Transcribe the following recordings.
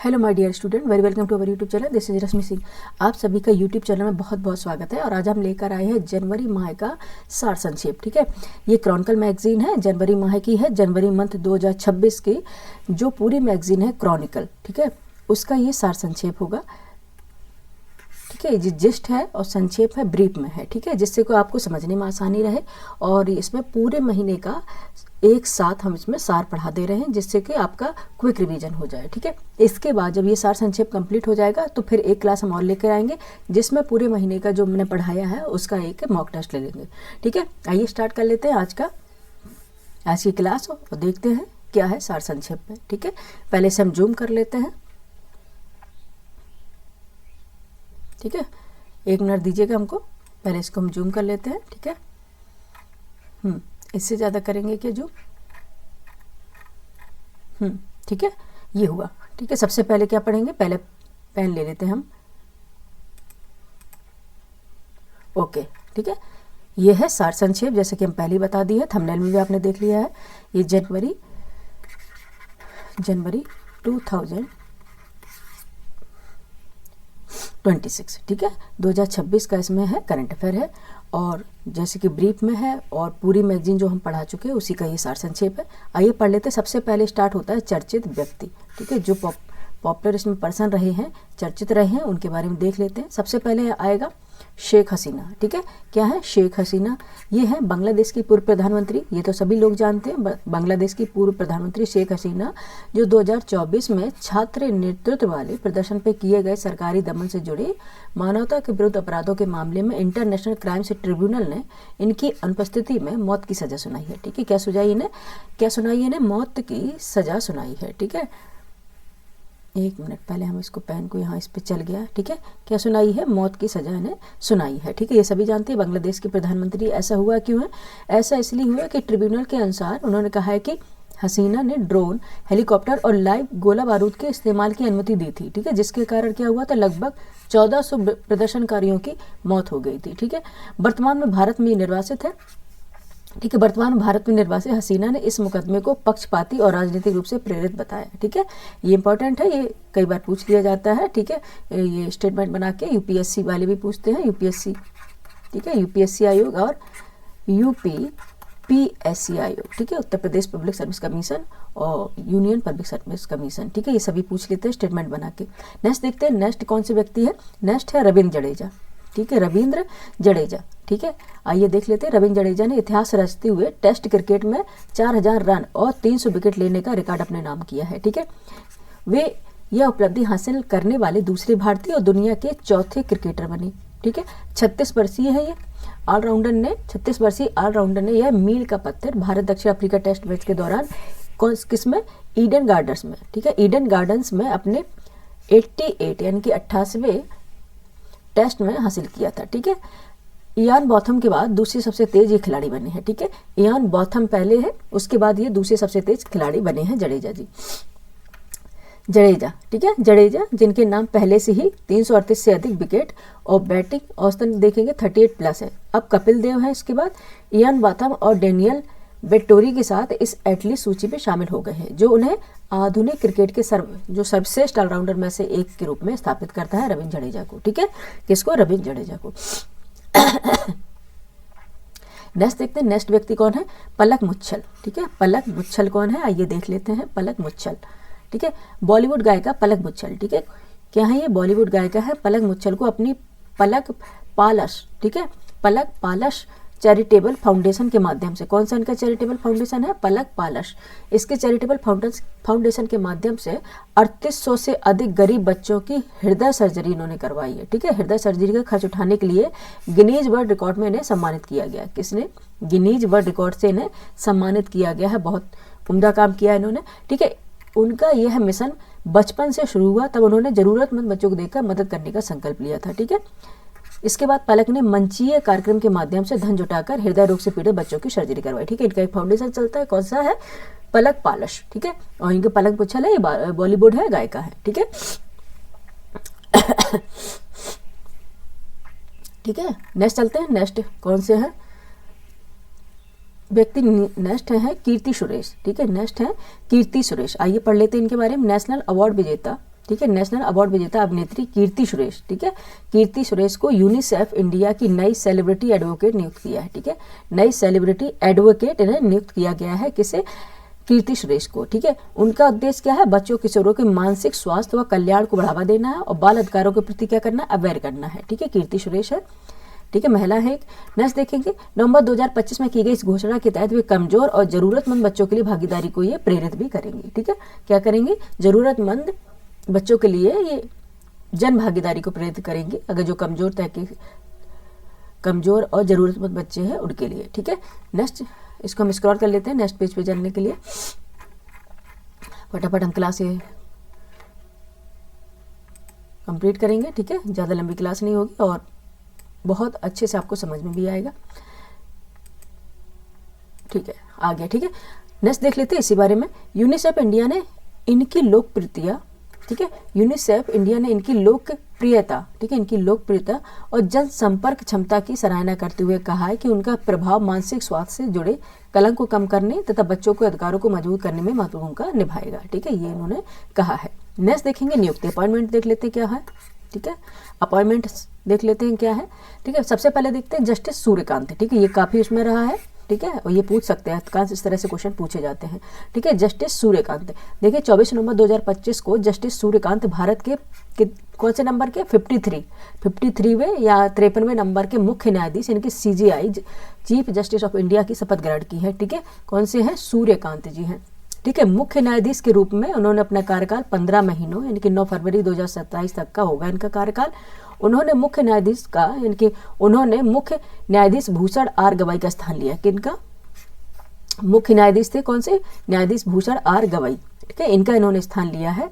Hello my dear student, very welcome to our YouTube channel. This is Rashmi Singh. आप सभी का YouTube channel में बहुत बहुत स्वागत है। और आज हम लेकर आए हैं जनवरी माह का सार संक्षेप। ठीक है, ये क्रॉनिकल मैगजीन है, जनवरी माह की है, जनवरी मंथ 2026 की जो पूरी मैगजीन है क्रॉनिकल, ठीक है, उसका ये सार संक्षेप होगा। ठीक है, जिस्ट है और संक्षेप है, ब्रीफ में है। ठीक है, जिससे को आपको समझने में आसानी रहे। और इसमें पूरे महीने का एक साथ हम इसमें सार पढ़ा दे रहे हैं, जिससे कि आपका क्विक रिवीजन हो जाए। ठीक है, इसके बाद जब ये सार संक्षेप कंप्लीट हो जाएगा तो फिर एक क्लास हम और लेकर आएंगे, जिसमें पूरे महीने का जो मैंने पढ़ाया है उसका एक मॉक टेस्ट ले लेंगे। ठीक है, आइए स्टार्ट कर लेते हैं आज की क्लास और देखते हैं क्या है सार संक्षेप में। ठीक है, पहले से हम जूम कर लेते हैं। ठीक है, 1 मिनट दीजिएगा हमको, पहले इसको हम जूम कर लेते हैं। ठीक है, इससे ज़्यादा करेंगे क्या जूम? ठीक है, ये हुआ। ठीक है, सबसे पहले क्या पढ़ेंगे, पहले पेन ले लेते हैं हम। ओके, ठीक है, ये है सार संक्षेप, जैसे कि हम पहले बता दिए है, थंबनेल में भी आपने देख लिया है। ये जनवरी 2026, ठीक है, 2026 का इसमें है, करंट अफेयर है। और जैसे कि ब्रीफ में है और पूरी मैगजीन जो हम पढ़ा चुके हैं उसी का ये सार संक्षेप है। आइए पढ़ लेते हैं। सबसे पहले स्टार्ट होता है चर्चित व्यक्ति। ठीक है, जो पॉपुलर इसमें पर्सन रहे हैं, चर्चित रहे हैं, उनके बारे में देख लेते हैं। सबसे पहले आएगा शेख हसीना। ठीक है, क्या है शेख हसीना? ये है बांग्लादेश की पूर्व प्रधानमंत्री। ये तो सभी लोग जानते हैं, बांग्लादेश की पूर्व प्रधानमंत्री शेख हसीना, जो 2024 में छात्र नेतृत्व वाले प्रदर्शन पे किए गए सरकारी दमन से जुड़े मानवता के विरुद्ध अपराधों के मामले में इंटरनेशनल क्राइम्स ट्रिब्यूनल ने इनकी अनुपस्थिति में मौत की सजा सुनाई है। ठीक है, क्या सुनाई इन्हें? मौत की सजा सुनाई है। ठीक है, 1 मिनट, पहले हम इसको पेन को यहाँ इस पे चल गया। ठीक है, क्या सुनाई है? मौत की सजा इन्हें सुनाई है। ठीक है, ये सभी जानते हैं बांग्लादेश के प्रधानमंत्री। ऐसा हुआ क्यों है? ऐसा इसलिए हुआ कि ट्रिब्यूनल के अनुसार उन्होंने कहा है कि हसीना ने ड्रोन, हेलीकॉप्टर और लाइव गोला बारूद के इस्तेमाल की अनुमति दी थी। ठीक है, जिसके कारण क्या हुआ था, लगभग 1400 प्रदर्शनकारियों की मौत हो गई थी। ठीक है, वर्तमान में भारत में निर्वासित है। ठीक है, वर्तमान भारत में निर्वासित हसीना ने इस मुकदमे को पक्षपाती और राजनीतिक रूप से प्रेरित बताया। ठीक है, ये इंपॉर्टेंट है, ये कई बार पूछ लिया जाता है। ठीक है, ये स्टेटमेंट बना के यूपीएससी वाले भी पूछते हैं, यूपीएससी। ठीक है, यूपीएससी आयोग और यूपीपीएससी आयोग। ठीक है, Uttar Pradesh public service commission और यूनियन पब्लिक सर्विस कमीशन। ठीक है, ये सभी पूछ लेते हैं स्टेटमेंट बना के। नेक्स्ट देखते हैं, नेक्स्ट कौन सी व्यक्ति है? नेक्स्ट है रविंद्र जडेजा। ठीक है, रविंद्र जडेजा। ठीक है, आइए देख लेते हैं। रविंद्र जडेजा ने इतिहास रचते हुए टेस्ट क्रिकेट में 4000 रन और 300 विकेट लेने का रिकॉर्ड अपने नाम किया है। ठीक है, वे यह उपलब्धि हासिल करने वाले दूसरे भारतीय और दुनिया के चौथे क्रिकेटर बने। ठीक है, 36 वर्षीय है ये ऑलराउंडर ने, 36 वर्षीय ऑलराउंडर ने यह मील का पत्थर भारत दक्षिण अफ्रीका टेस्ट मैच के दौरान किसमें? ईडन गार्डन्स में। ठीक है, ईडन गार्डन्स में अपने 88 यानी कि 88वें टेस्ट में हासिल किया था। ठीक है, इयान बॉथम के बाद दूसरे सबसे तेज ये खिलाड़ी बने हैं। ठीक है, इयान बॉथम पहले है, उसके बाद ये दूसरे सबसे तेज खिलाड़ी बने हैं जडेजा जी। जडेजा, ठीक है, जडेजा जिनके नाम पहले से ही 338 से अधिक विकेट और बैटिंग औसतन देखेंगे 38 प्लस है। अब कपिल देव है, इसके बाद इयान बॉथम और डेनियल वेट्टोरी के साथ इस एटलीस्ट सूची में शामिल हो गए हैं, जो उन्हें आधुनिक क्रिकेट के सर्वश्रेष्ठ ऑलराउंडर में से एक के रूप में स्थापित करता है रविंद्र जडेजा को। ठीक है, किसको? रविंद्र जडेजा को। नेक्स्ट देखते हैं, नेक्स्ट व्यक्ति कौन है? पलक मुच्छल। ठीक है, पलक मुच्छल कौन है? आइए देख लेते हैं। पलक मुच्छल, ठीक है, बॉलीवुड गायिका पलक मुच्छल। ठीक है, क्या है ये? बॉलीवुड गायिका है। पलक मुच्छल को अपनी पलक पालश, ठीक है, पलक पालश चैरिटेबल फाउंडेशन के माध्यम से, कौन सा इनका चैरिटेबल फाउंडेशन है? पलक पालश। इसके चैरिटेबल फाउंडेशन के माध्यम से 3800 से अधिक गरीब बच्चों की हृदय सर्जरी इन्होंने करवाई है। ठीक है, हृदय सर्जरी का खर्च उठाने के लिए गिनीज वर्ल्ड रिकॉर्ड में इन्हें सम्मानित किया गया। किसने? गिनीज वर्ल्ड रिकॉर्ड से इन्हें सम्मानित किया गया है। बहुत उम्दा काम किया है इन्होंने। ठीक है, उनका यह मिशन बचपन से शुरू हुआ, तब उन्होंने जरूरतमंद बच्चों को देखकर मदद करने का संकल्प लिया था। ठीक है, इसके बाद पलक ने मंचीय कार्यक्रम के माध्यम से धन जुटाकर हृदय रोग से पीड़ित बच्चों की सर्जरी करवाई। ठीक है, इनका एक फाउंडेशन चलता है, कौन सा है? पलक पालश। ठीक है, और इनके पलक मुच्छल है, ये बॉलीवुड है, गायिका है। ठीक है, ठीक है, नेक्स्ट चलते हैं। नेक्स्ट कौन से हैं व्यक्ति? नेक्स्ट है कीर्ति सुरेश। ठीक है, नेक्स्ट है कीर्ति सुरेश। आइए पढ़ लेते हैं इनके बारे में। नेशनल अवार्ड विजेता ठीक है, नेशनल अवार्ड विजेता अभिनेत्री कीर्ति सुरेश, ठीक है, कीर्ति सुरेश को यूनिसेफ इंडिया की नई सेलिब्रिटी एडवोकेट नियुक्त किया है। ठीक है, नई सेलिब्रिटी एडवोकेट नियुक्त किया गया है किसे, कीर्ति सुरेश को। ठीक है, उनका उद्देश्य क्या है, बच्चों किशोरों के मानसिक स्वास्थ्य व कल्याण को बढ़ावा देना है और बाल अधिकारों के प्रति क्या करना, अवेयर करना है। ठीक है, कीर्ति सुरेश है। ठीक है, महिला है एक। नेक्स्ट देखेंगे, नवंबर 2025 में की गई इस घोषणा के तहत वे कमजोर और जरूरतमंद बच्चों के लिए भागीदारी को ये प्रेरित भी करेंगी। ठीक है, क्या करेंगे, जरूरतमंद बच्चों के लिए ये जन भागीदारी को प्रेरित करेंगे, अगर जो कमजोर और जरूरतमंद बच्चे हैं उनके लिए। ठीक है, नेक्स्ट इसको हम स्क्रॉल कर लेते हैं नेक्स्ट पेज पे जाने के लिए। फटाफट हम क्लास ये कंप्लीट करेंगे। ठीक है, ज़्यादा लंबी क्लास नहीं होगी और बहुत अच्छे से आपको समझ में भी आएगा। ठीक है, आ गया। ठीक है, नेक्स्ट देख लेते हैं इसी बारे में। यूनिसेफ इंडिया ने इनकी लोकप्रियता, ठीक है, यूनिसेफ इंडिया ने इनकी लोकप्रियता, ठीक है, इनकी लोकप्रियता और जनसंपर्क क्षमता की सराहना करते हुए कहा है कि उनका प्रभाव मानसिक स्वास्थ्य से जुड़े कलंक को कम करने तथा बच्चों के अधिकारों को मजबूत करने में महत्वपूर्ण भूमिका निभाएगा। ठीक है, ये इन्होंने कहा है। नेक्स्ट देखेंगे नियुक्ति, अपॉइंटमेंट देख लेते हैं क्या है। ठीक है, अपॉइंटमेंट देख लेते हैं क्या है। ठीक है, सबसे पहले देखते हैं जस्टिस सूर्यकांत। ठीक है, ये काफी उसमें रहा है। ठीक है, और ये पूछ सकते हैं, अधिकांश इस तरह से क्वेश्चन पूछे जाते हैं। ठीक है, जस्टिस सूर्यकांत, देखिए 24 नवंबर 2025 को जस्टिस सूर्यकांत भारत के कौन से नंबर के 53वें या 53वें नंबर के मुख्य न्यायाधीश इनके CJI chief justice of India की शपथ ग्रहण की है। ठीक है, कौन से हैं, सूर्यकांत जी हैं। ठीक है, मुख्य न्यायाधीश के रूप में उन्होंने अपना कार्यकाल 15 महीनों यानी कि 9 फरवरी 2027 तक का होगा इनका कार्यकाल। उन्होंने मुख्य न्यायाधीश भूषण R गवाई का स्थान लिया। किनका, मुख्य न्यायाधीश थे कौन से, न्यायाधीश भूषण R गवाई। ठीक है, इनका इन्होंने स्थान लिया है।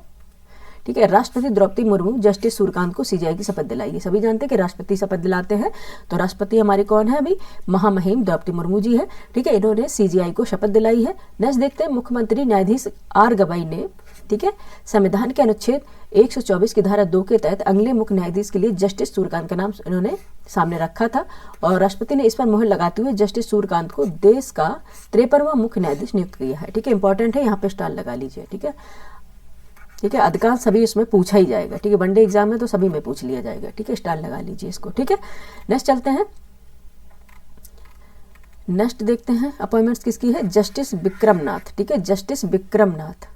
ठीक है, राष्ट्रपति द्रौपदी मुर्मू जस्टिस सूर्यकांत को CJI की शपथ दिलाई। सभी जानते हैं कि राष्ट्रपति शपथ दिलाते हैं, तो राष्ट्रपति हमारे कौन है अभी, महामहिम द्रौपदी मुर्मू जी है। ठीक है, इन्होंने CJI को शपथ दिलाई है। नेक्स्ट देखते हैं, मुख्यमंत्री न्यायाधीश R गवाई ने, ठीक है, संविधान के अनुच्छेद 124 की धारा 2 के तहत अगले मुख्य न्यायाधीश के लिए जस्टिस सूर्यकांत का नाम इन्होंने सामने रखा था और राष्ट्रपति ने इस पर मुहर लगाते हुए जस्टिस सूर्यकांत को देश का 53वां मुख्य न्यायाधीश नियुक्त किया है। ठीक है, इंपॉर्टेंट है, यहाँ पे स्टार लगा लीजिए। ठीक है, ठीक है, अधिकांश सभी इसमें पूछा ही जाएगा। ठीक है, वनडे एग्जाम में तो सभी में पूछ लिया जाएगा। ठीक है, स्टार लगा लीजिए इसको। ठीक है, नेक्स्ट चलते हैं, नेक्स्ट देखते हैं अपॉइंटमेंट्स किसकी है, जस्टिस विक्रमनाथ। ठीक है, जस्टिस विक्रमनाथ।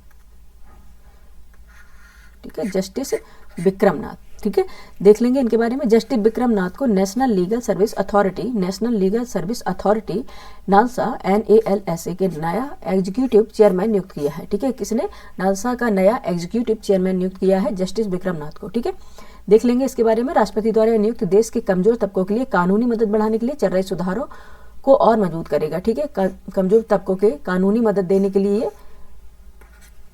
ठीक है, जस्टिस विक्रमनाथ। ठीक है, देख लेंगे इनके बारे में। जस्टिस विक्रमनाथ को national legal service authority NALSA NALSA के नया एग्जीक्यूटिव चेयरमैन नियुक्त किया है। ठीक है, किसने, नालसा का नया एग्जीक्यूटिव चेयरमैन नियुक्त किया है जस्टिस विक्रमनाथ को। ठीक है, देख लेंगे इसके बारे में। राष्ट्रपति द्वारा नियुक्त देश के कमजोर तबकों के लिए कानूनी मदद बढ़ाने के लिए चल रहे सुधारों को और मजबूत करेगा। ठीक है, कमजोर तबकों के कानूनी मदद देने के लिए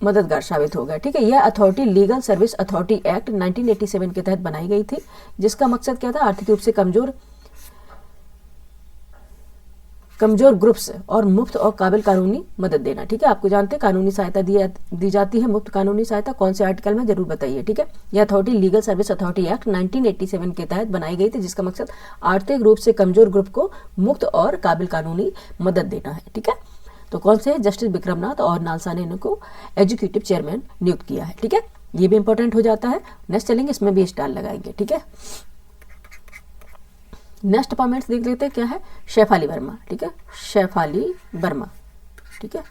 मददगार साबित होगा। ठीक है, यह authority legal service authority act 1987 के तहत बनाई गई थी, जिसका मकसद क्या था, आर्थिक रूप से कमजोर ग्रुप्स और मुफ्त और काबिल कानूनी मदद देना। ठीक है, आपको जानते हैं कानूनी सहायता दी जाती है, मुफ्त कानूनी सहायता कौन से आर्टिकल में जरूर बताइए। ठीक है, यह authority legal service authority act 1987 के तहत बनाई गई थी, जिसका मकसद आर्थिक रूप से कमजोर ग्रुप को मुफ्त और काबिल कानूनी मदद देना है। ठीक है, तो कौन से है, जस्टिस विक्रमनाथ और नालसा ने इनको एग्जीक्यूटिव चेयरमैन नियुक्त किया है। ठीक है, ये भी इंपॉर्टेंट हो जाता है। नेक्स्ट चलेंगे, इसमें भी स्टार लगाएंगे। ठीक है, नेक्स्ट अपॉइंटमेंट्स देख लेते हैं क्या है, शेफाली वर्मा। ठीक है, शेफाली वर्मा। ठीक है,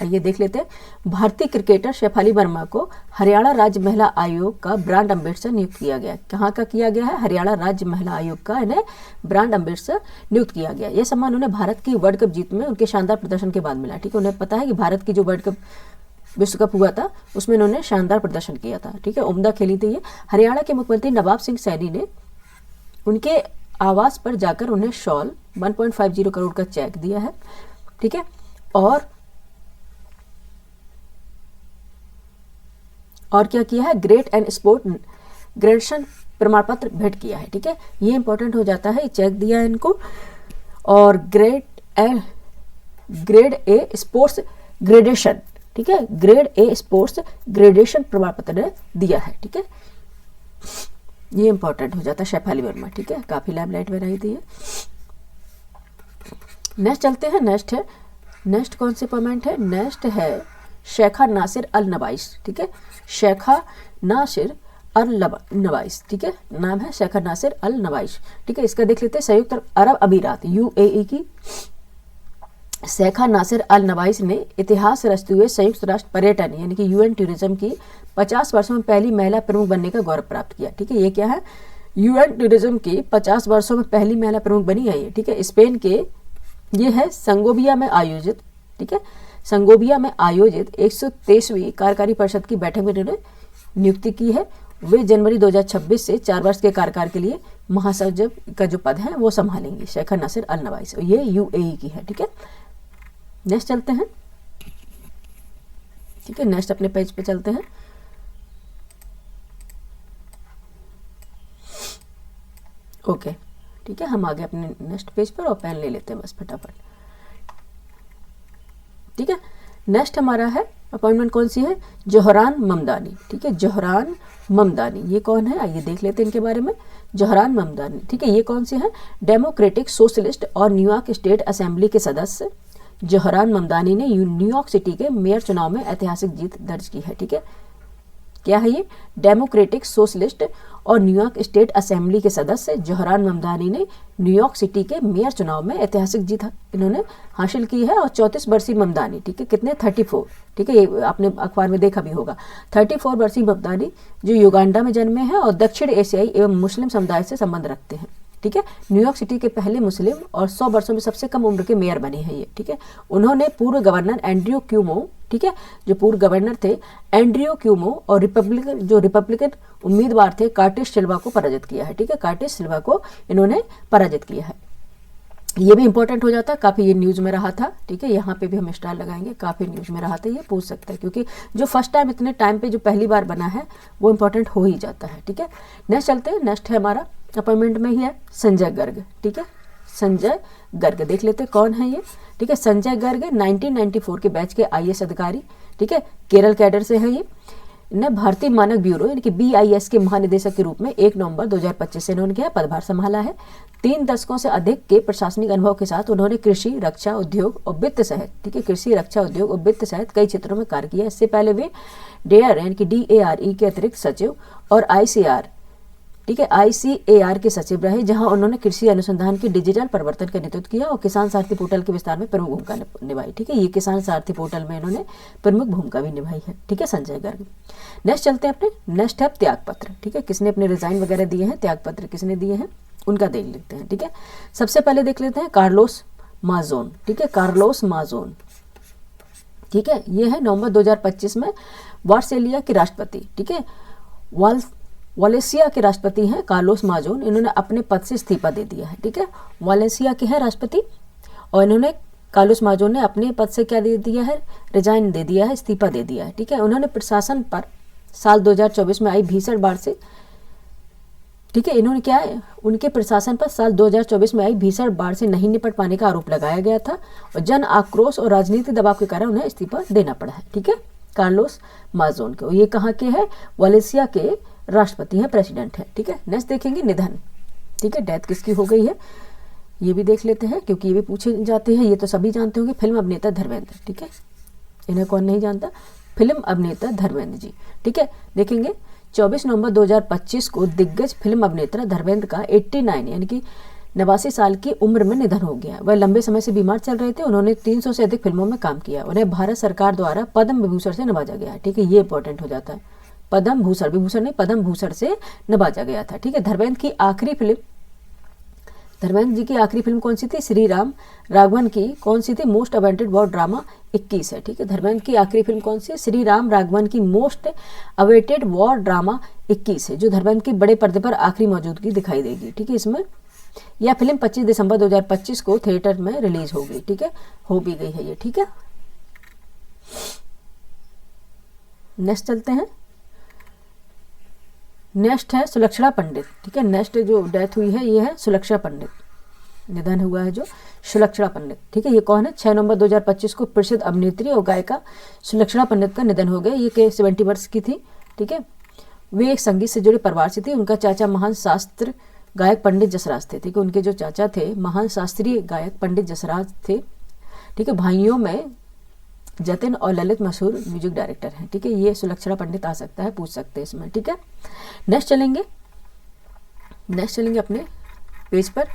आइए देख लेते हैं। भारतीय क्रिकेटर शेफाली वर्मा को हरियाणा राज्य महिला आयोग का ब्रांड एम्बेसडर नियुक्त किया गया। कहाँ का किया गया है, हरियाणा राज्य महिला आयोग का इन्हें ब्रांड एम्बेसडर नियुक्त किया गया। यह सम्मान उन्हें भारत की वर्ल्ड कप जीत में उनके शानदार प्रदर्शन के बाद मिला। ठीक है, उन्हें पता है कि भारत की जो वर्ल्ड कप विश्व कप हुआ था उसमें इन्होंने शानदार प्रदर्शन किया था। ठीक है, उम्दा खेली थी ये। हरियाणा के मुख्यमंत्री नवाब सिंह सैनी ने उनके आवास पर जाकर उन्हें शॉल 1.50 करोड़ का चेक दिया है। ठीक है, और क्या किया है, ग्रेट एंड स्पोर्ट ग्रेजुएशन प्रमाण पत्र भेंट किया है। ठीक है, ये इंपॉर्टेंट हो जाता है, चेक दिया है इनको और ग्रेड ए स्पोर्ट्स ग्रेडेशन। ठीक है, ग्रेड ए स्पोर्ट्स ग्रेडेशन प्रमाण पत्र दिया है। ठीक है, ये इंपॉर्टेंट हो जाता है शेफाली वर्मा। ठीक है, काफी लाइमलाइट में रही थी ये। नेक्स्ट चलते हैं, नेक्स्ट कौन सी अपॉइंटमेंट है, नेक्स्ट है शेखा नासिर अल नवाइस। ठीक है, शेखा नासिर अल नवाइश, ठीक है, नाम है शेखर नासिर अल नवाइश, ठीक है। इसका देख लेते हैं, संयुक्त अरब अमीरात यूएई की शेखर नासिर अल नवाइश ने इतिहास रचते हुए संयुक्त राष्ट्र पर्यटन यानी कि यूएन टूरिज्म की 50 वर्षों में पहली महिला प्रमुख बनने का गौरव प्राप्त किया, ठीक है। ये क्या है, यूएन टूरिज्म की 50 वर्षों में पहली महिला प्रमुख बनी है ये, ठीक है। स्पेन के ये है संगोबिया में आयोजित, ठीक है, संगोबिया में आयोजित 123वीं कार्यकारी परिषद की बैठक में इन्होंने नियुक्ति की है। वे जनवरी 2026 से 4 वर्ष के कार्यकाल के लिए महासचिव का जो पद है वो संभालेंगी, शेखर नासिर अल नवाइश, ये यूएई की है, ठीक है। नेक्स्ट चलते हैं, ठीक है, नेक्स्ट अपने पेज पे चलते हैं। ओके, ठीक है, हम आगे अपने नेक्स्ट पेज पर और पेन ले लेते हैं बस फटाफट, ठीक है। नेक्स्ट हमारा है अपॉइंटमेंट कौन सी है, जोहरान ममदानी, ठीक है, जोहरान ममदानी, ये कौन है आइए देख लेते हैं इनके बारे में। जोहरान ममदानी, ठीक है, ये कौन से हैं, डेमोक्रेटिक सोशलिस्ट और न्यूयॉर्क स्टेट असेंबली के सदस्य। जोहरान ममदानी ने न्यूयॉर्क सिटी के मेयर चुनाव में ऐतिहासिक जीत दर्ज की है, ठीक है। क्या है ये, डेमोक्रेटिक सोशलिस्ट और न्यूयॉर्क स्टेट असेंबली के सदस्य जोहरान ममदानी ने न्यूयॉर्क सिटी के मेयर चुनाव में ऐतिहासिक जीत इन्होंने हासिल की है। और 34 वर्षीय ममदानी, ठीक है, कितने 34, ठीक है, ये आपने अखबार में देखा भी होगा। 34 वर्षीय ममदानी जो युगांडा में जन्मे हैं और दक्षिण एशियाई एवं मुस्लिम समुदाय से संबंध रखते हैं, ठीक है। न्यूयॉर्क सिटी के पहले मुस्लिम और 100 वर्षों में सबसे कम उम्र के मेयर बने हैं ये, ठीक है। उन्होंने पूर्व गवर्नर एंड्रयू क्यूमो, ठीक है, जो पूर्व गवर्नर थे एंड्रयू क्यूमो और रिपब्लिकन उम्मीदवार थे कार्टिस सिल्वा को पराजित किया है, ठीक है, कार्टिस सिल्वा को इन्होंने पराजित किया है। ये भी इंपॉर्टेंट हो जाता है, काफी ये न्यूज में रहा था, ठीक है, यहाँ पे भी हम स्टार लगाएंगे, काफी न्यूज में रहा था, ये पूछ सकता है क्योंकि जो फर्स्ट टाइम इतने टाइम पे जो पहली बार बना है वो इंपॉर्टेंट हो ही जाता है, ठीक है। नेक्स्ट चलते हैं, नेक्स्ट है हमारा अपॉइंटमेंट में ही है संजय गर्ग, ठीक है, संजय गर्ग देख लेते हैं कौन है ये, ठीक है। संजय गर्ग 1994 के बैच के आईएएस अधिकारी, ठीक है, केरल कैडर से है ये। इन्हें भारतीय मानक ब्यूरो यानी कि BIS के महानिदेशक के रूप में 1 नवंबर 2025 से इन्होंने क्या पदभार संभाला है। 3 दशकों से अधिक के प्रशासनिक अनुभव के साथ उन्होंने कृषि, रक्षा, उद्योग और वित्त सहित, ठीक है, कृषि, रक्षा, उद्योग और वित्त सहित कई क्षेत्रों में कार्य किया। इससे पहले वे DARE यानी कि DARE के अतिरिक्त सचिव और ICAR, ठीक है, ICAR के सचिव रहे, जहां उन्होंने कृषि अनुसंधान के डिजिटल परिवर्तन का नेतृत्व किया और किसान सारथी पोर्टल के विस्तार में प्रमुख भूमिका निभाई, ठीक है। ये किसान सारथी पोर्टल में इन्होंने प्रमुख भूमिका भी निभाई है, ठीक है, संजय गर्ग। नेक्स्ट चलते हैं अपने, नेक्स्ट है त्यागपत्र, ठीक है, किसने अपने रिजाइन वगैरह दिए हैं, त्यागपत्र किसने दिए हैं उनका देख लेते हैं, ठीक है। सबसे पहले देख लेते हैं कार्लोस माजोन, ठीक है, कार्लोस माजोन, ठीक है, ये है नवंबर 2025 में वार्सेलिया के राष्ट्रपति, ठीक है, वालेंसिया के राष्ट्रपति हैं कार्लोस माजोन। इन्होंने अपने पद से इस्तीफा दे दिया है, ठीक है, वालेंसिया के हैं राष्ट्रपति और इन्होंने कार्लोस माजोन ने अपने पद से क्या दे दिया है, रिजाइन दे दिया है, इस्तीफा दे दिया है, ठीक है। उन्होंने प्रशासन पर साल 2024 में आई भीषण बाढ़ से, ठीक है, इन्होंने क्या है, उनके प्रशासन पर साल 2024 में आई भीषण बाढ़ से नहीं निपट पाने का आरोप लगाया गया था और जन आक्रोश और राजनीतिक दबाव के कारण उन्हें इस्तीफा देना पड़ा है, ठीक है, कार्लोस माजोन को। ये कहाँ के है, वालेंसिया के राष्ट्रपति हैं, प्रेसिडेंट है, ठीक है। नेक्स्ट देखेंगे निधन, ठीक है, डेथ किसकी हो गई है ये भी देख लेते हैं क्योंकि ये भी पूछे जाते हैं, ये तो सभी जानते होंगे, फिल्म अभिनेता धर्मेंद्र, ठीक है, इन्हें कौन नहीं जानता, फिल्म अभिनेता धर्मेंद्र जी, ठीक है। देखेंगे 24 नवंबर 2025 को दिग्गज फिल्म अभिनेता धर्मेंद्र का 89 यानी कि 89 साल की उम्र में निधन हो गया। वह लंबे समय से बीमार चल रहे थे, उन्होंने 300 से अधिक फिल्मों में काम किया, उन्हें भारत सरकार द्वारा पद्म विभूषण से नवाजा गया है, ठीक है, ये इंपॉर्टेंट हो जाता है, पद्म भूषण, विभूषण नहीं, पद्म भूषण से नवाजा गया था, ठीक है। धर्मेंद्र की आखिरी फिल्म, धर्मेंद्र जी की आखिरी फिल्म कौन सी थी, श्री राम राघवन की कौन सी थी, मोस्ट अवेंटेड वॉर ड्रामा 21 है, ठीक है। धर्मेंद्र की आखिरी फिल्म कौन सी है, श्री राम राघवन की मोस्ट अवेटेड वॉर ड्रामा 21 है, जो धर्मेंद्र की बड़े पर्दे पर आखिरी मौजूदगी दिखाई देगी, ठीक है। इसमें यह फिल्म 25 दिसंबर 2025 को थिएटर में रिलीज होगी, ठीक है, हो भी गई है ये, ठीक है। नेक्स्ट चलते हैं, नेक्स्ट है सुलक्षणा पंडित, ठीक है, नेक्स्ट जो डेथ हुई है ये है सुलक्षणा पंडित, निधन हुआ है जो सुलक्षणा पंडित, ठीक है। ये कौन है, 6 नवंबर 2025 को प्रसिद्ध अभिनेत्री और गायिका सुलक्षणा पंडित का निधन हो गया, ये के 70 वर्ष की थी, ठीक है। वे एक संगीत से जुड़े परिवार से थी, उनका चाचा महान शास्त्र गायक पंडित जसराज थे, ठीक है, उनके जो चाचा थे महान शास्त्रीय गायक पंडित जसराज थे, ठीक है। भाइयों में जतिन और ललित मशहूर म्यूजिक डायरेक्टर हैं। ठीक है, ये सुलक्षणा पंडित आ सकता है, पूछ सकते हैं इसमें। ठीक है, नेक्स्ट चलेंगे अपने पेज पर।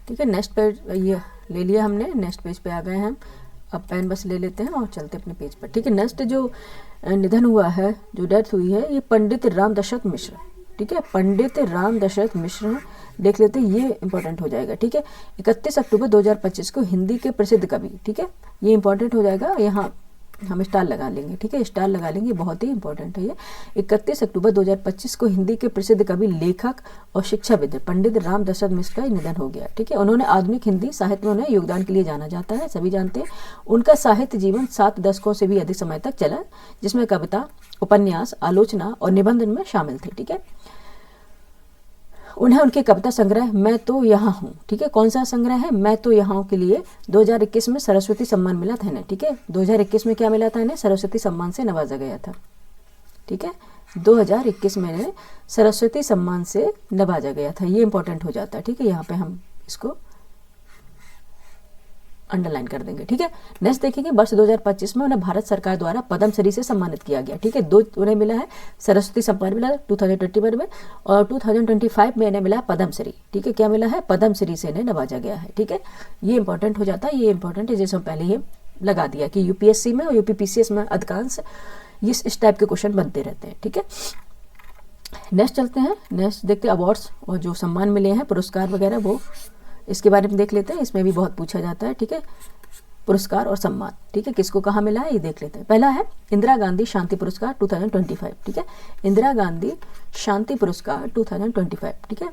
ठीक है, नेक्स्ट पेज ये ले लिया हमने, नेक्स्ट पेज पे आ गए हैं हम। अब पेन बस ले लेते हैं और चलते अपने पेज पर। ठीक है, नेक्स्ट जो निधन हुआ है, जो डेथ हुई है, ये पंडित राम दशरथ मिश्र। ठीक है, पंडित राम दशरथ मिश्र देख लेते हैं, ये इंपॉर्टेंट हो जाएगा। ठीक है, 31 अक्टूबर 2025 को हिंदी के प्रसिद्ध कवि। ठीक है, ये इंपॉर्टेंट हो जाएगा, यहाँ हम स्टार लगा लेंगे। ठीक है, स्टार लगा लेंगे, बहुत ही इंपॉर्टेंट है ये। 31 अक्टूबर 2025 को हिंदी के प्रसिद्ध कवि, लेखक और शिक्षाविद पंडित राम दशरथ मिश्र का निधन हो गया। ठीक है, उन्होंने आधुनिक हिंदी साहित्य में उन्हें योगदान के लिए जाना जाता है, सभी जानते हैं। उनका साहित्य जीवन 7 दशकों से भी अधिक समय तक चला, जिसमें कविता, उपन्यास, आलोचना और निबंध में शामिल थे। ठीक है, उन्हें उनके कविता संग्रह मैं तो यहाँ हूँ, ठीक है, कौन सा संग्रह है, मैं तो यहाँ हूँ, के लिए 2021 में सरस्वती सम्मान मिला था इन्हें। ठीक है, 2021 में क्या मिला था इन्हें, सरस्वती सम्मान से नवाजा गया था। ठीक है, 2021 में इन्हें सरस्वती सम्मान से नवाजा गया था, ये इंपॉर्टेंट हो जाता है। ठीक है, यहाँ पे हम इसको अंडरलाइन कर देंगे। ठीक है, नेक्स्ट देखेंगे, वर्ष 2025 में उन्हें भारत सरकार द्वारा पद्मश्री से सम्मानित किया गया। ठीक है, 2 उन्हें मिला है, सरस्वती सम्मान मिला 2021 में, और 2025 में इन्हें मिला पद्मश्री। ठीक है, क्या मिला है, पद्मश्री से इन्हें नवाजा गया है। ठीक है, ये इंपॉर्टेंट हो जाता है, ये इंपॉर्टेंट है, जैसे हम पहले ही लगा दिया कि यूपीएससी में और यूपीपीसीएस में अधिकांश इस टाइप के क्वेश्चन बनते रहते हैं। ठीक है, नेक्स्ट चलते हैं, नेक्स्ट देखते हैं अवार्ड्स और जो सम्मान मिले हैं, पुरस्कार वगैरह, वो इसके बारे में देख लेते हैं, इसमें भी बहुत पूछा जाता है। ठीक है, पुरस्कार और सम्मान। ठीक है, किसको कहाँ मिला है ये देख लेते हैं। पहला है इंदिरा गांधी शांति पुरस्कार 2025। ठीक है, इंदिरा गांधी शांति पुरस्कार 2025। ठीक है,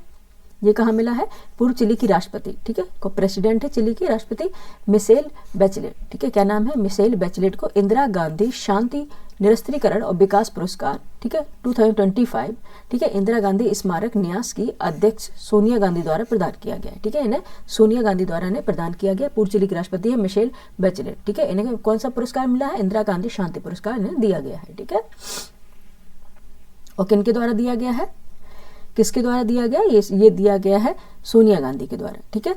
ये कहाँ मिला है, पूर्व चिली की राष्ट्रपति। ठीक है, को प्रेसिडेंट है चिली की राष्ट्रपति मिशेल बैचलेट। ठीक है, क्या नाम है, मिशेल बैचलेट को इंदिरा गांधी शांति, निरस्त्रीकरण और विकास पुरस्कार, ठीक है, 2025, ठीक है, इंदिरा गांधी स्मारक न्यास की अध्यक्ष सोनिया गांधी द्वारा प्रदान किया गया है। ठीक है, इन्हें सोनिया गांधी द्वारा इन्हें प्रदान किया गया। पूर्व चिली की राष्ट्रपति है मिशेल बैचलेट। ठीक है, इन्हें कौन सा पुरस्कार मिला है, इंदिरा गांधी शांति पुरस्कार इन्हें दिया गया है। ठीक है, और किनके द्वारा दिया गया है, किसके द्वारा दिया गया, ये दिया गया है सोनिया गांधी के द्वारा। ठीक है,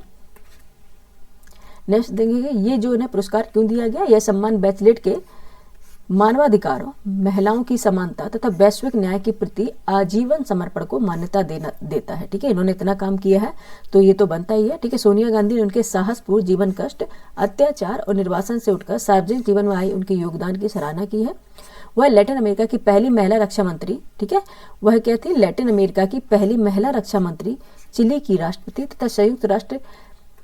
नेक्स्ट देखेंगे, ये जो इन्हें पुरस्कार क्यों दिया गया, यह सम्मान बैचलेट के मानवाधिकारों, महिलाओं की समानता तथा वैश्विक न्याय के प्रति आजीवन समर्पण को मान्यता देता है। ठीक है, इन्होंने इतना काम किया है तो ये तो बनता ही है। ठीक है, सोनिया गांधी ने उनके साहसपूर्ण जीवन कष्ट, अत्याचार और निर्वासन से उठकर सार्वजनिक जीवन में आए उनके योगदान की सराहना की है। वह लैटिन अमेरिका की पहली महिला रक्षा मंत्री, ठीक है, वह क्या थी, लैटिन अमेरिका की पहली महिला रक्षा मंत्री, चिली की राष्ट्रपति तथा संयुक्त राष्ट्र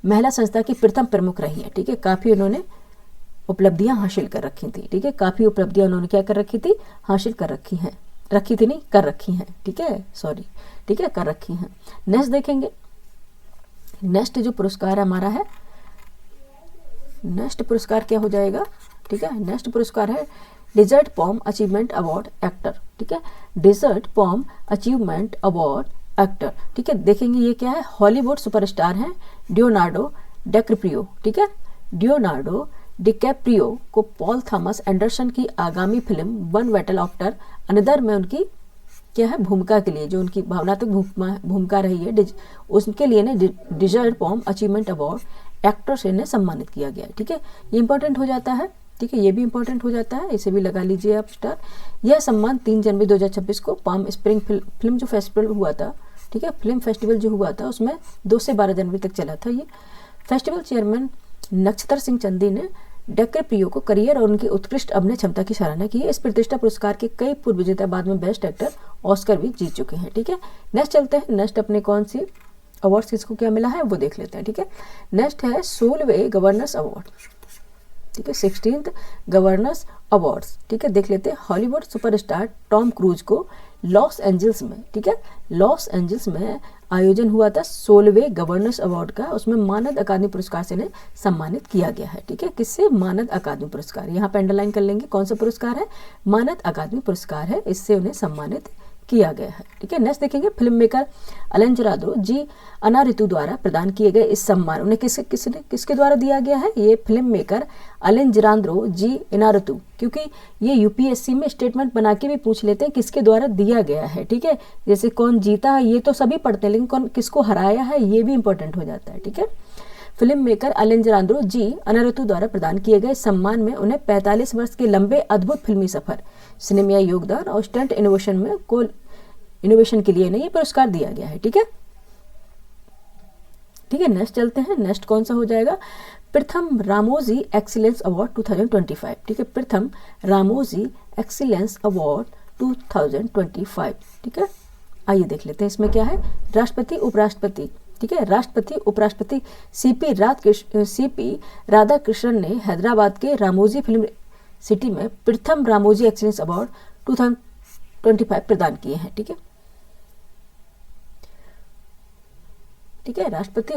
महिला संस्था की प्रथम प्रमुख रही है। ठीक है, काफी उन्होंने उपलब्धियां हासिल कर रखी थी। ठीक है, काफी उपलब्धियां उन्होंने क्या कर रखी थी, हासिल कर रखी हैं, रखी थी नहीं, कर रखी हैं। ठीक है, सॉरी, ठीक है, कर रखी हैं। नेक्स्ट देखेंगे, नेक्स्ट जो पुरस्कार हमारा है, नेक्स्ट पुरस्कार क्या हो जाएगा। ठीक है, नेक्स्ट पुरस्कार है डेजर्ट पॉम अचीवमेंट अवार्ड एक्टर। ठीक है, डेजर्ट पॉम अचीवमेंट अवार्ड एक्टर। ठीक है, देखेंगे ये क्या है, हॉलीवुड सुपरस्टार हैं लियोनार्डो डिकैप्रियो। ठीक है, लियोनार्डो डिकैप्रियो को पॉल थॉमस एंडरसन की आगामी film one battle after another में उनकी क्या है भूमिका के लिए, जो उनकी भावनात्मक भूमिका रही है, उसके लिए ने डेजर्ट पॉम अचीवमेंट अवार्ड एक्टर से इन्हें सम्मानित किया गया है। ठीक है, ये इंपॉर्टेंट हो जाता है। ठीक है, ये भी इंपॉर्टेंट हो जाता है, इसे भी लगा लीजिए आप स्टार। यह सम्मान 3 जनवरी 2026 को पाम स्प्रिंग फिल्म जो फेस्टिवल हुआ था, ठीक है, फिल्म फेस्टिवल जो हुआ था उसमें 2 से 12 जनवरी तक चला था। ये फेस्टिवल चेयरमैन नक्षत्र सिंह चंदी ने डिकैप्रियो को करियर और उनकी उत्कृष्ट अभिनय क्षमता की सराहना की है। इस प्रतिष्ठा पुरस्कार के कई पूर्व विजेता बाद में बेस्ट एक्टर ऑस्कर भी जीत चुके हैं। ठीक है, नेक्स्ट चलते हैं, नेक्स्ट अपने कौन सी अवार्ड किसको क्या मिला है वो देख लेते हैं। ठीक है, नेक्स्ट है सोलवे गवर्नर्स अवार्ड। ठीक है, 16th गवर्नर्स अवार्ड्स। ठीक है, देख लेते हैं, हॉलीवुड सुपरस्टार टॉम क्रूज को लॉस एंजल्स में, ठीक है, लॉस एंजल्स में आयोजन हुआ था 16वें गवर्नर्स अवार्ड का, उसमें मानद अकादमी पुरस्कार से इन्हें सम्मानित किया गया है। ठीक है, किससे, मानद अकादमी पुरस्कार, यहाँ पे अंडरलाइन कर लेंगे कौन सा पुरस्कार है, मानद अकादमी पुरस्कार है, इससे उन्हें सम्मानित किया गया है। ठीक है, नेक्स्ट देखेंगे, फिल्म मेकर अलेंजरादो जी अनारितु द्वारा प्रदान किए गए इस सम्मान उन्हें किसके द्वारा दिया गया है, ये फिल्म मेकर अलेंजरांद्रो जी इनारितु, क्योंकि ये यूपीएससी में स्टेटमेंट बना के भी पूछ लेते हैं किसके द्वारा दिया गया है। ठीक है, जैसे कौन जीता है ये तो सभी पढ़ते हैं, लेकिन कौन किसको हराया है ये भी इंपॉर्टेंट हो जाता है। ठीक है, फिल्म मेकर अलेजांद्रो जी अनारतु द्वारा प्रदान किए गए सम्मान में उन्हें 45 वर्ष के लंबे अद्भुत फिल्मी सफर, सिनेमा योगदान और स्टंट इनोवेशन के लिए इन्हें ये पुरस्कार दिया गया है। ठीक है, नेक्स्ट चलते हैं। नेक्स्ट कौन सा हो जाएगा? प्रथम रामोजी एक्सीलेंस अवार्ड 2025। ठीक है, प्रथम रामोजी एक्सीलेंस अवार्ड 2025। ठीक है, आइए देख लेते हैं इसमें क्या है। राष्ट्रपति उपराष्ट्रपति, ठीक है, राष्ट्रपति उपराष्ट्रपति सीपी राधाकृष्णन ने हैदराबाद के रामोजी फिल्म सिटी में प्रथम रामोजी एक्सीलेंस अवार्ड 2025 प्रदान किए हैं। ठीक है, राष्ट्रपति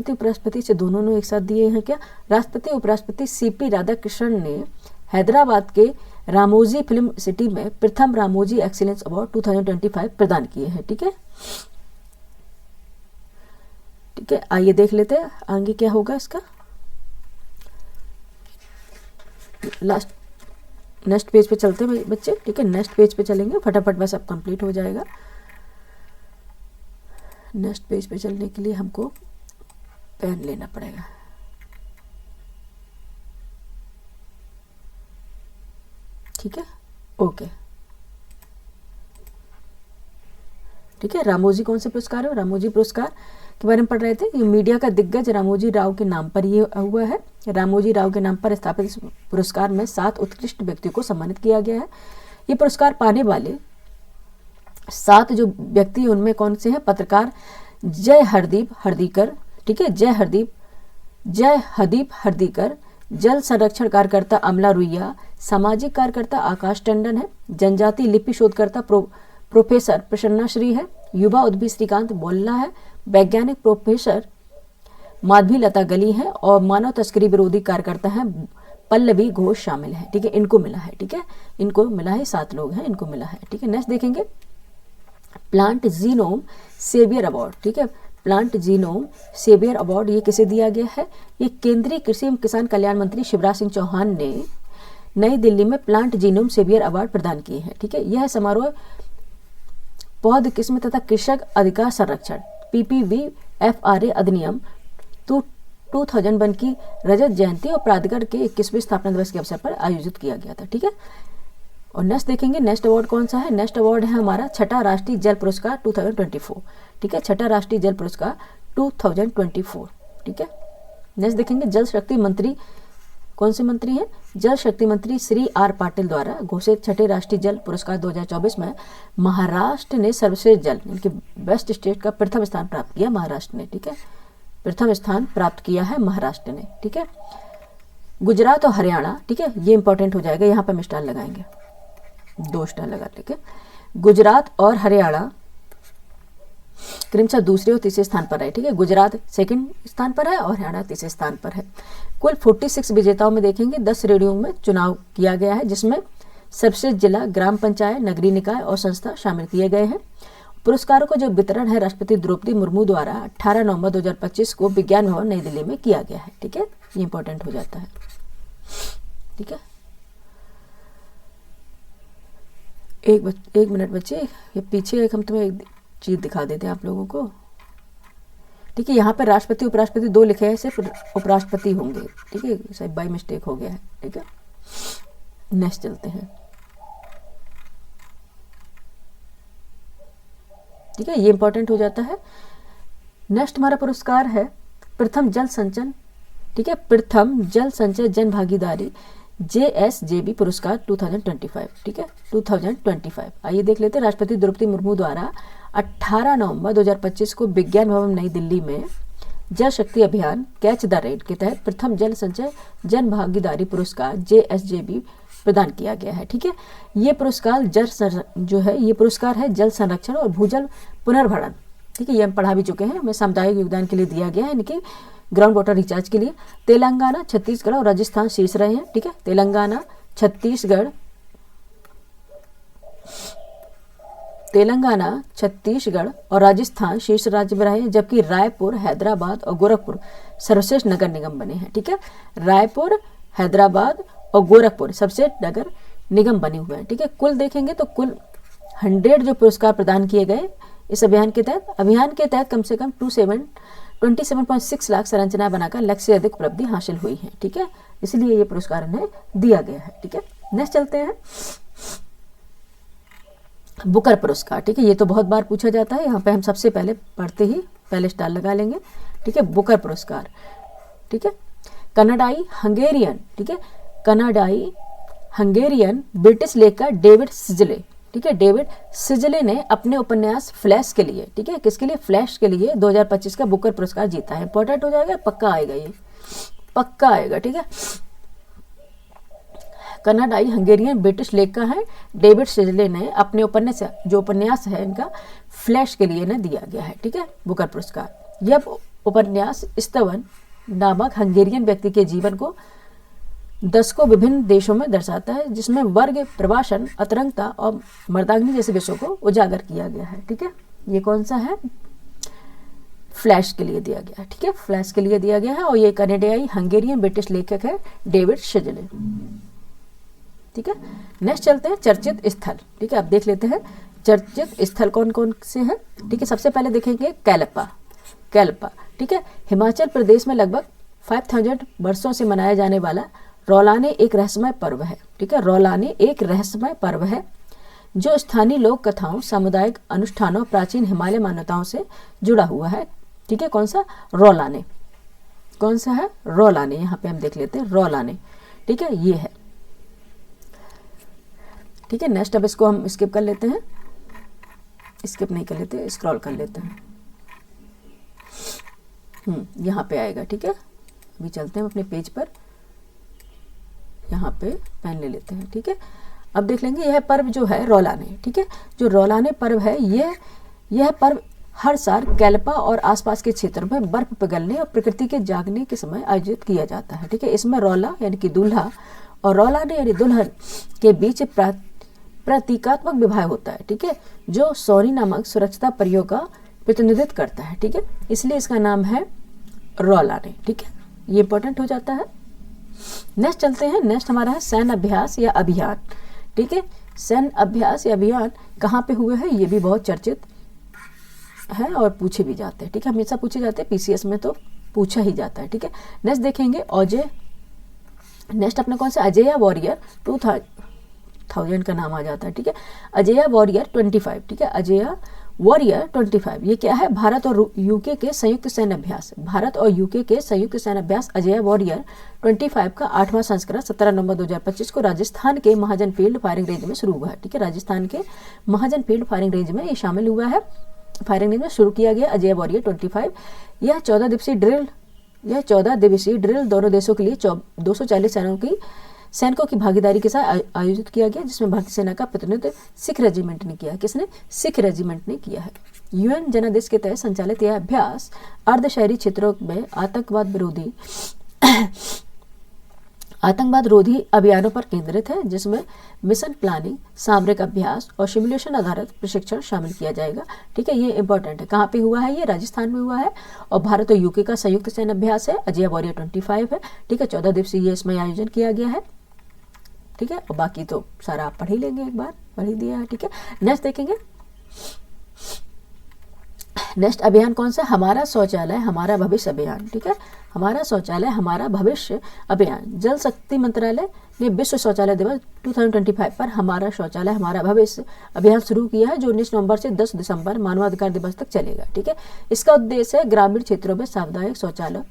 उपराष्ट्रपति से दोनों ने एक साथ दिए हैं क्या? राष्ट्रपति उपराष्ट्रपति सीपी राधाकृष्णन ने हैदराबाद के रामोजी फिल्म सिटी में प्रथम रामोजी एक्सीलेंस अवार्ड 2025 प्रदान किए हैं। ठीक है, आइए देख लेते हैं आगे क्या होगा इसका। नेक्स्ट पेज पे चलते हैं बच्चे। ठीक है, नेक्स्ट पेज पे चलेंगे, फटाफट बस अब कंप्लीट हो जाएगा। नेक्स्ट पेज पे चलने के लिए हमको पेन लेना पड़ेगा। ठीक है, ओके। ठीक है, रामोजी कौन से पुरस्कार है? रामोजी पुरस्कार के बारे में पढ़ रहे थे। ये मीडिया का दिग्गज रामोजी राव के नाम पर ये हुआ है। रामोजी राव के नाम पर स्थापित इस पुरस्कार में 7 उत्कृष्ट व्यक्तियों को सम्मानित किया गया है। ये पुरस्कार पाने वाले 7 जो व्यक्ति उनमें कौन से हैं? पत्रकार जय हरदीप हर्दीकर, ठीक है, जय हदीप हर्दीकर, जल संरक्षण कार्यकर्ता अमला रुइया, सामाजिक कार्यकर्ता आकाश टंडन है, जनजाति लिपि शोधकर्ता प्रोफेसर प्रसन्ना श्री है, युवा उद्यमी श्रीकांत बोल्ला है, वैज्ञानिक प्रोफेसर माधवी लता गली है और मानव तस्करी विरोधी कार्यकर्ता है पल्लवी घोष शामिल है। ठीक है, इनको मिला है। ठीक है, इनको मिला है, 7 लोग हैं, इनको मिला है। ठीक है, नेक्स्ट देखेंगे प्लांट जीनोम सेवियर अवार्ड। ठीक है, प्लांट जीनोम सेवियर अवार्ड ये किसे दिया गया है? ये केंद्रीय कृषि एवं किसान कल्याण मंत्री शिवराज सिंह चौहान ने नई दिल्ली में प्लांट जीनोम सेवियर अवार्ड प्रदान किए हैं। ठीक है, यह समारोह पौध किस्म तथा कृषक अधिकार संरक्षण PPVFRA अधिनियम 2001 की रजत जयंती और प्राधिकरण के 21वें स्थापना दिवस के अवसर पर आयोजित किया गया था। ठीक है, और नेक्स्ट देखेंगे नेक्स्ट अवार्ड कौन सा है? नेक्स्ट अवार्ड है हमारा छठा राष्ट्रीय जल पुरस्कार 2024। ठीक है, छठा राष्ट्रीय जल पुरस्कार 2024। ठीक है, नेक्स्ट देखेंगे जल शक्ति मंत्री कौन से मंत्री हैं? जल शक्ति मंत्री श्री R पाटिल द्वारा घोषित छठे राष्ट्रीय जल पुरस्कार 2024 में महाराष्ट्र ने सर्वश्रेष्ठ जल यानी कि बेस्ट स्टेट का प्रथम स्थान प्राप्त किया महाराष्ट्र ने। ठीक है, प्रथम स्थान प्राप्त किया है महाराष्ट्र ने। ठीक है, गुजरात और हरियाणा, ठीक है, ये इंपॉर्टेंट हो जाएगा, यहाँ पर हम स्टार लगाएंगे, 2 स्टार लगा। ठीक है, गुजरात और हरियाणा क्रमशः दूसरे और तीसरे स्थान पर है। ठीक है, गुजरात सेकंड स्थान पर है और हरियाणा तीसरे स्थान पर है। कुल 46 विजेताओं में देखेंगे 10 श्रेणियों में चुनाव किया गया है, जिसमें सर्वश्रेष्ठ जिला, ग्राम पंचायत, नगरीय निकाय और संस्था शामिल किए गए हैं। पुरस्कारों का जो वितरण है राष्ट्रपति द्रौपदी मुर्मू द्वारा 18 नवंबर 2025 को विज्ञान भवन नई दिल्ली में किया गया है। ठीक है, ये इंपॉर्टेंट हो जाता है। ठीक है, एक मिनट बच्चे, ये पीछे एक हम तुम्हें एक चीज दिखा देते हैं आप लोगों को। ठीक है, यहाँ पे राष्ट्रपति उपराष्ट्रपति 2 लिखे हैं, सिर्फ उपराष्ट्रपति होंगे। ठीक है, शायद बाय मिस्टेक हो गया है। ठीक है, नेक्स्ट चलते हैं। ठीक है, ये इंपॉर्टेंट हो जाता है। नेक्स्ट हमारा पुरस्कार है प्रथम जल संचयन। ठीक है, प्रथम जल संचय जन भागीदारी JSJB पुरस्कार 2025। ठीक है, 2025 आइए देख लेते हैं। राष्ट्रपति द्रौपदी मुर्मू द्वारा 18 नवंबर 2025 को विज्ञान भवन नई दिल्ली में जल शक्ति अभियान कैच द रेन के तहत प्रथम जल संचय जन भागीदारी पुरस्कार JSJB प्रदान किया गया है। ठीक है, ये पुरस्कार ये पुरस्कार है जल संरक्षण और भूजल पुनर्भरण। ठीक है, ये हम पढ़ा भी चुके हैं, हमें सामुदायिक योगदान के लिए दिया गया है, यानी कि ग्राउंड वाटर रिचार्ज के लिए। तेलंगाना, छत्तीसगढ़ और राजस्थान शीर्ष रहे हैं। ठीक है, तेलंगाना, छत्तीसगढ़ और राजस्थान शीर्ष राज्य में रहे हैं, जबकि रायपुर, हैदराबाद और गोरखपुर सर्वश्रेष्ठ नगर निगम बने हैं। ठीक है, रायपुर, हैदराबाद और गोरखपुर सबसे नगर निगम बने हुए हैं। ठीक है, कुल देखेंगे तो कुल 100 जो पुरस्कार प्रदान किए गए इस अभियान के तहत कम से कम 27.6 लाख संरचनाएं बनाकर लक्ष्य से अधिक उपलब्धि हासिल हुई है। ठीक है, इसलिए ये पुरस्कार इन्हें दिया गया है। ठीक है, नेक्स्ट चलते हैं बुकर पुरस्कार। ठीक है, ये तो बहुत बार पूछा जाता है, यहाँ पे हम सबसे पहले पढ़ते ही पहले स्टार लगा लेंगे। ठीक है, बुकर पुरस्कार। ठीक है, कनाडाई हंगेरियन, ठीक है, कनाडाई हंगेरियन ब्रिटिश लेखक डेविड सिजले, ठीक है, डेविड सिजले ने अपने उपन्यास फ्लैश के लिए, ठीक है, किसके लिए, फ्लैश के लिए 2025 का बुकर पुरस्कार जीता है। इंपॉर्टेंट हो जाएगा, पक्का आएगा, ये पक्का आएगा। ठीक है, कनाडाई हंगेरियन ब्रिटिश लेखक हैं डेविड सिजले ने अपने उपन्यास, जो उपन्यास है इनका फ्लैश के लिए ना दिया गया है। ठीक है, बुकर पुरस्कार। यह उपन्यास स्तवन नामक हंगेरियन व्यक्ति के जीवन को दशकों विभिन्न देशों में दर्शाता है, जिसमें वर्ग, प्रवासन, अतरंगता और मर्दांगिनी जैसे विषयों को उजागर किया गया है। ठीक है, ये कौन सा है, फ्लैश के लिए दिया गया है। ठीक है, फ्लैश के लिए दिया गया है और ये कनाडाई हंगेरियन ब्रिटिश लेखक है डेविड सिजले। ठीक है, नेक्स्ट चलते हैं चर्चित स्थल। ठीक है, अब देख लेते हैं चर्चित स्थल कौन कौन से हैं। ठीक है, सबसे पहले देखेंगे कैलपा। कैलपा, ठीक है, हिमाचल प्रदेश में लगभग 5000 वर्षों से मनाया जाने वाला रौलाने एक रहस्यमय पर्व है। ठीक है, रौलाने एक रहस्यमय पर्व है जो स्थानीय लोक कथाओं, सामुदायिक अनुष्ठानों, प्राचीन हिमालय मान्यताओं से जुड़ा हुआ है। ठीक है, कौन सा, रौलाने, कौन सा है, रौलाने। यहाँ पे हम देख लेते हैं रौलाने। ठीक है, ये है। ठीक है, नेक्स्ट अब इसको हम स्किप कर लेते हैं, स्किप नहीं कर लेते, स्क्रॉल कर लेते हैं। यहाँ पे आएगा। ठीक है, अभी चलते हैं अपने पेज पर, यहाँ पे पेन ले लेते हैं। ठीक है, अब देख लेंगे यह पर्व जो है रौलाने। ठीक है, जो रौलाने पर्व है, यह पर्व हर साल कैलपा और आसपास के क्षेत्रों में बर्फ पिघलने और प्रकृति के जागने के समय आयोजित किया जाता है। ठीक है, इसमें रौला यानी कि दूल्हा और रौलाने यानी दुल्हन के बीच प्रतीकात्मक विवाह होता है। ठीक है, जो सौरी नामक सुरक्षता प्रयोग का प्रतिनिधित्व करता है। ठीक है, इसलिए इसका नाम है रौलाने। ठीक है, ये इंपॉर्टेंट हो जाता है। नेक्स्ट चलते हैं, नेक्स्ट हमारा है सैन्य अभ्यास या अभियान। ठीक है, सैन्य अभ्यास या अभियान कहाँ पे हुए हैं, ये भी बहुत चर्चित है और पूछे भी जाते हैं। ठीक है, हमेशा पूछे जाते हैं, पीसीएस में तो पूछा ही जाता है। ठीक है, नेक्स्ट देखेंगे अजय, नेक्स्ट अपने कौन सा, अजया वॉरियर 2000 का नाम आ जाता है। ठीक है, अजया वॉरियर 25। ठीक है, अजया वॉरियर 25 ये क्या है, भारत और यूके के संयुक्त सैन्य अभ्यास। भारत और यूके के संयुक्त सैन्य अभ्यास अजय वॉरियर 25 का 8वां संस्करण 17 नवंबर 2025 को राजस्थान के महाजन फील्ड फायरिंग रेंज में शुरू हुआ है। ठीक है, राजस्थान के महाजन फील्ड फायरिंग रेंज में ये शामिल हुआ है, फायरिंग रेंज में शुरू किया गया अजय वॉरियर 25। यह 14 दिवसीय ड्रिल दोनों देशों के लिए 240 सैनिकों की भागीदारी के साथ आयोजित किया गया, जिसमें भारतीय सेना का प्रतिनिधित्व सिख रेजिमेंट ने किया है। किसने, सिख रेजिमेंट ने किया है। यूएन जनादेश के तहत संचालित यह अभ्यास अर्ध शहरी क्षेत्रों में आतंकवाद रोधी अभियानों पर केंद्रित है, जिसमें मिशन प्लानिंग, सामरिक अभ्यास और सिमुलेशन आधारित प्रशिक्षण शामिल किया जाएगा। ठीक है, ये इंपॉर्टेंट है। कहाँ पे हुआ है, ये राजस्थान में हुआ है और भारत और यूके का संयुक्त सैन्य अभ्यास है, अजय वॉरियर 25 है। ठीक है, 14 दिवसीय इसमें आयोजन किया गया है। ठीक है, और बाकी तो सारा आप पढ़ ही लेंगे, एक बार पढ़ ही दिया है। ठीक है, नेक्स्ट देखेंगे, नेक्स्ट अभियान कौन सा, हमारा शौचालय हमारा भविष्य अभियान। ठीक है, हमारा शौचालय हमारा भविष्य अभियान। जल शक्ति मंत्रालय ने विश्व शौचालय दिवस 2025 पर हमारा शौचालय हमारा भविष्य अभियान शुरू किया है, जो 19 नवंबर से 10 दिसंबर मानवाधिकार दिवस तक चलेगा। ठीक है, इसका उद्देश्य है ग्रामीण क्षेत्रों में सामुदायिक शौचालय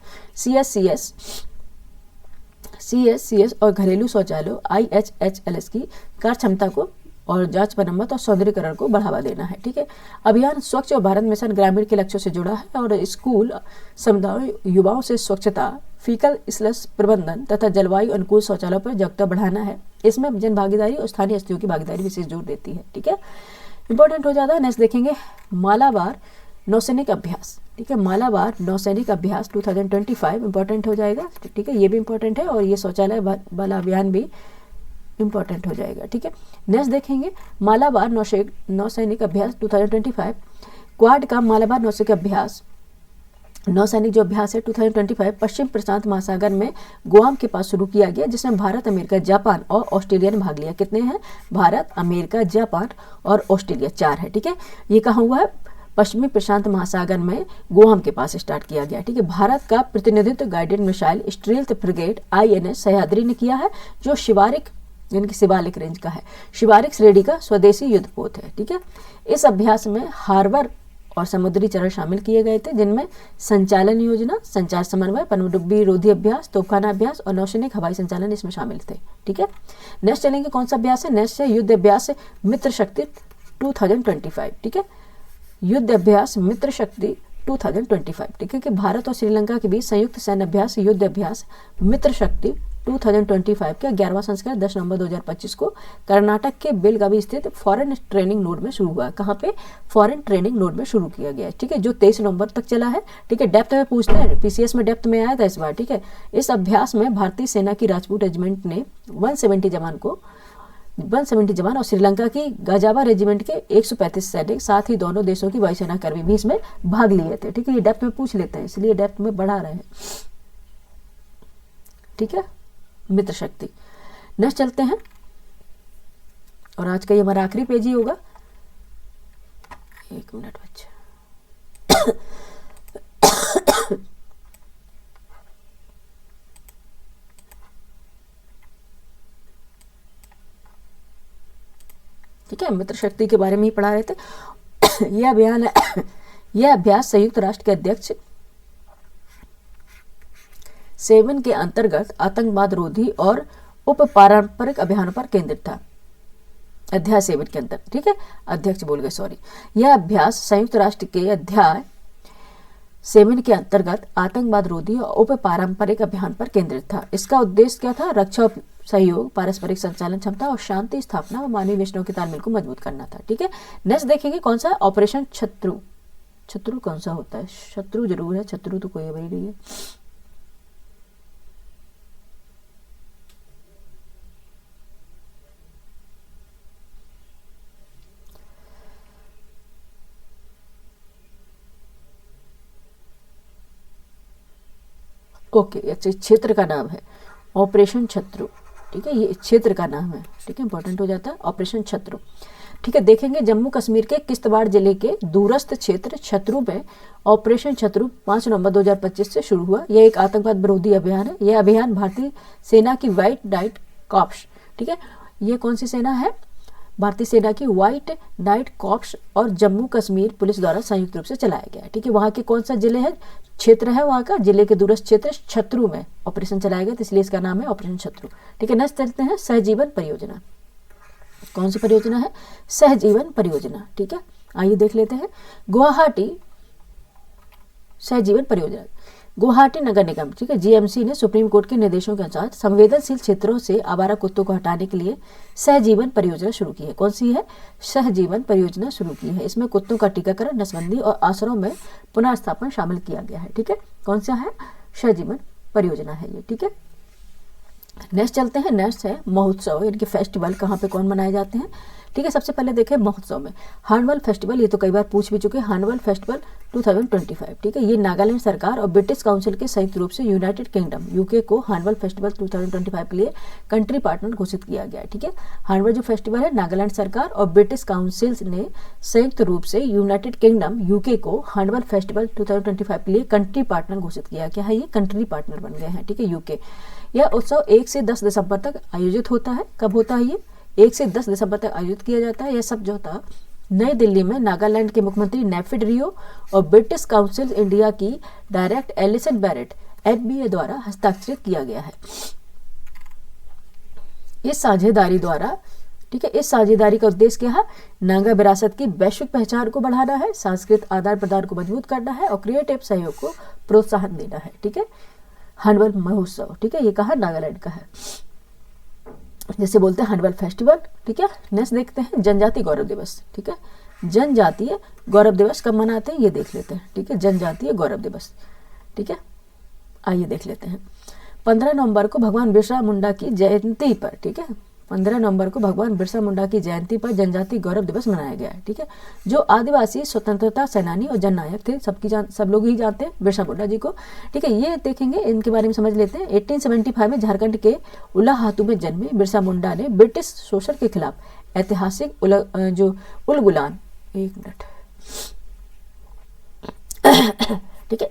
CSCS और घरेलू शौचालयों IHHLS की कार्य क्षमता को और जांच मरम्मत और सौंदर्यीकरण को बढ़ावा देना है। ठीक है, अभियान स्वच्छ और भारत मिशन ग्रामीण के लक्ष्यों से जुड़ा है और स्कूल समुदाय युवाओं से स्वच्छता, फीकल स्लस प्रबंधन तथा जलवायु अनुकूल शौचालयों पर जागरूकता बढ़ाना है। इसमें जन भागीदारी और स्थानीय हस्तियों की भागीदारी विशेष जोर देती है। ठीक है, इंपॉर्टेंट हो जाता है। नेक्स्ट देखेंगे मालाबार नौसैनिक अभ्यास। ठीक है, मालाबार नौसैनिक अभ्यास 2025 इंपॉर्टेंट हो जाएगा। ठीक है, ये भी इंपॉर्टेंट है और ये शौचालय वाला अभियान भी इंपॉर्टेंट हो जाएगा। ठीक है, नेक्स्ट देखेंगे मालाबार नौसैनिक अभ्यास 2025। क्वाड का मालाबार नौसैनिक अभ्यास, नौसैनिक जो अभ्यास है 2025 पश्चिम प्रशांत महासागर में गुआम के पास शुरू किया गया, जिसमें भारत, अमेरिका, जापान और ऑस्ट्रेलिया ने भाग लिया। कितने हैं, भारत, अमेरिका, जापान और ऑस्ट्रेलिया 4 है। ठीक है, ये कहाँ हुआ है, पश्चिमी प्रशांत महासागर में गुआम के पास स्टार्ट किया गया। ठीक है, भारत का प्रतिनिधित्व guided missile stealth frigate INS Sahyadri ने किया है, जो शिवालिक यानी कि शिवालिक रेंज का है। शिवालिक श्रेणी का स्वदेशी युद्धपोत है। ठीक है, इस अभ्यास में हार्बर और समुद्री चरण शामिल किए गए थे, जिनमें संचालन योजना, संचार समन्वय, पनडुब्बी रोधी अभ्यास, तोपखाना अभ्यास और नौसैनिक हवाई संचालन इसमें शामिल थे। ठीक है, नेक्स्ट चलेंगे कौन सा अभ्यास है? नेक्स्ट है युद्ध अभ्यास मित्र शक्ति 2025। ठीक है, युद्ध अभ्यास मित्र शक्ति 2025। ठीक है, कि भारत और श्रीलंका के बीच संयुक्त सैन्य अभ्यास युद्ध अभ्यास मित्र शक्ति 2025 का 11वां संस्करण 10 नवंबर 2025 को कर्नाटक के बेलगावी स्थित फॉरेन ट्रेनिंग नोड में शुरू हुआ। कहाँ पे? फॉरेन ट्रेनिंग नोड में शुरू किया गया है। ठीक है, जो 23 नवंबर तक चला है। ठीक है, डेप्थ में पूछते हैं, PCS में डेप्थ में आया था इस बार। ठीक है, इस अभ्यास में भारतीय सेना की राजपूत रेजिमेंट ने 170 जवान और श्रीलंका की गजावा रेजिमेंट के 135 सैनिक, साथ ही दोनों देशों की वायुसेना कर्मी भी इसमें भाग लिए थे। ठीक है, ये डेप्थ में पूछ लेते हैं, इसलिए डेप्थ में बढ़ा रहे हैं। ठीक है, मित्र शक्ति। नेक्स्ट चलते हैं, और आज का ये हमारा आखिरी पेज ही होगा। 1 मिनट बच्चे। ठीक है, मित्र शक्ति के बारे में ही पढ़ा रहे थे। यह अभियान है, यह अभ्यास संयुक्त राष्ट्र के अध्यक्ष 7 के अंतर्गत आतंकवाद रोधी और उप पारंपरिक अभियानों पर केंद्रित था। अध्याय 7 के अंतर्गत। ठीक है, अध्यक्ष बोल गए, सॉरी। यह अभ्यास संयुक्त राष्ट्र के अध्याय 7 के अंतर्गत आतंकवाद रोधी और उप पारंपरिक अभियान पर केंद्रित था। इसका उद्देश्य क्या था? रक्षा सहयोग, पारस्परिक संचालन क्षमता और शांति स्थापना और मानवीय विषयों के तालमेल को मजबूत करना था। ठीक है, नेक्स्ट देखेंगे कौन सा? ऑपरेशन शत्रु। शत्रु कौन सा होता है? शत्रु जरूर है, शत्रु तो कोई वही नहीं है। ओके, अच्छा, क्षेत्र का नाम है ऑपरेशन शत्रु। ठीक है, ये क्षेत्र का नाम है। ठीक है, इंपॉर्टेंट हो जाता है ऑपरेशन शत्रु। ठीक है, देखेंगे जम्मू कश्मीर के किश्तवाड़ जिले के दूरस्थ क्षेत्र शत्रु में ऑपरेशन शत्रु 5 नवंबर 2025 से शुरू हुआ। यह एक आतंकवाद विरोधी अभियान है। यह अभियान भारतीय सेना की व्हाइट नाइट कॉर्प्स, ठीक है, ये कौन सी सेना है? भारतीय सेना की व्हाइट नाइट कॉर्प्स और जम्मू कश्मीर पुलिस द्वारा संयुक्त रूप से चलाया गया है। ठीक है, वहाँ के कौन सा जिले है? क्षेत्र है वहाँ का, जिले के दूरस्थ क्षेत्र शत्रु में ऑपरेशन चलाया गया, तो इसलिए इसका नाम है ऑपरेशन शत्रु। ठीक है, नेक्स्ट चलते हैं सहजीवन परियोजना। कौन सी परियोजना है? सहजीवन परियोजना। ठीक है, आइए देख लेते हैं। गुवाहाटी सहजीवन परियोजना, गुवाहाटी नगर निगम, ठीक है, GMC ने सुप्रीम कोर्ट के निर्देशों के अनुसार संवेदनशील क्षेत्रों से आवारा कुत्तों को हटाने के लिए सहजीवन परियोजना शुरू की है। कौन सी है? सहजीवन परियोजना शुरू की है। इसमें कुत्तों का टीकाकरण, नसबंदी और आश्रयों में पुनर्स्थापन शामिल किया गया है। ठीक है, कौन सा है? सहजीवन परियोजना है ये। ठीक है, नेक्स्ट चलते हैं। नेक्स्ट है महोत्सव, यानी कि फेस्टिवल। कहाँ पे कौन मनाए जाते हैं? ठीक है, सबसे पहले देखें महोत्सव में हार्नवल फेस्टिवल, ये तो कई बार पूछ भी चुके हैं। हार्नवल फेस्टिवल 2025, ठीक है, ये नागालैंड सरकार और ब्रिटिश काउंसिल के संयुक्त रूप से यूनाइटेड किंगडम UK को हार्नवल फेस्टिवल 2025 के लिए कंट्री पार्टनर घोषित किया गया है। ठीक है, हार्नवल जो फेस्टिवल है, नागालैंड सरकार और ब्रिटिश काउंसिल ने संयुक्त रूप से यूनाइटेड किंगडम UK को हार्नवल फेस्टिवल 2025 के लिए कंट्री पार्टनर घोषित किया। क्या है? ये कंट्री पार्टनर बन गए हैं। ठीक है, UK। यह उत्सव 1 से 10 दिसंबर तक आयोजित होता है। कब होता है ये? 1 से 10 दिसंबर तक आयोजित किया जाता है। यह सब जो था नई दिल्ली में नागालैंड के मुख्यमंत्री नेफिड रियो और ब्रिटिश काउंसिल इंडिया की डायरेक्ट एलिसन बैरेट NBA द्वारा हस्ताक्षरित किया गया है। इस साझेदारी द्वारा, ठीक है, इस साझेदारी का उद्देश्य क्या है? नागा विरासत की वैश्विक पहचान को बढ़ाना है, सांस्कृतिक आदान प्रदान को मजबूत करना है और क्रिएटिव सहयोग को प्रोत्साहन देना है। ठीक है, हार्नवल महोत्सव, ठीक है, ये कहा? नागालैंड का है, जैसे बोलते हैं हार्नवल फेस्टिवल। ठीक है, नेक्स्ट देखते हैं जनजातीय गौरव दिवस। ठीक है, जनजातीय गौरव दिवस कब मनाते हैं ये देख लेते हैं। ठीक है, जनजातीय गौरव दिवस, ठीक है, आइए देख लेते हैं। 15 नवंबर को भगवान बिरसा मुंडा की जयंती पर, ठीक है, 15 नवंबर को भगवान बिरसा मुंडा की जयंती पर जनजातीय गौरव दिवस मनाया गया है। ठीक है, जो आदिवासी स्वतंत्रता सेनानी और जननायक थे, सब लोग ही जानते हैं बिरसा मुंडा जी को। ठीक है, ये देखेंगे, इनके बारे में समझ लेते हैं। 1875 में झारखंड के उलाहातू में जन्मे बिरसा मुंडा ने ब्रिटिश शोषण के खिलाफ ऐतिहासिक उलगुलान, एक मिनट, ठीक है।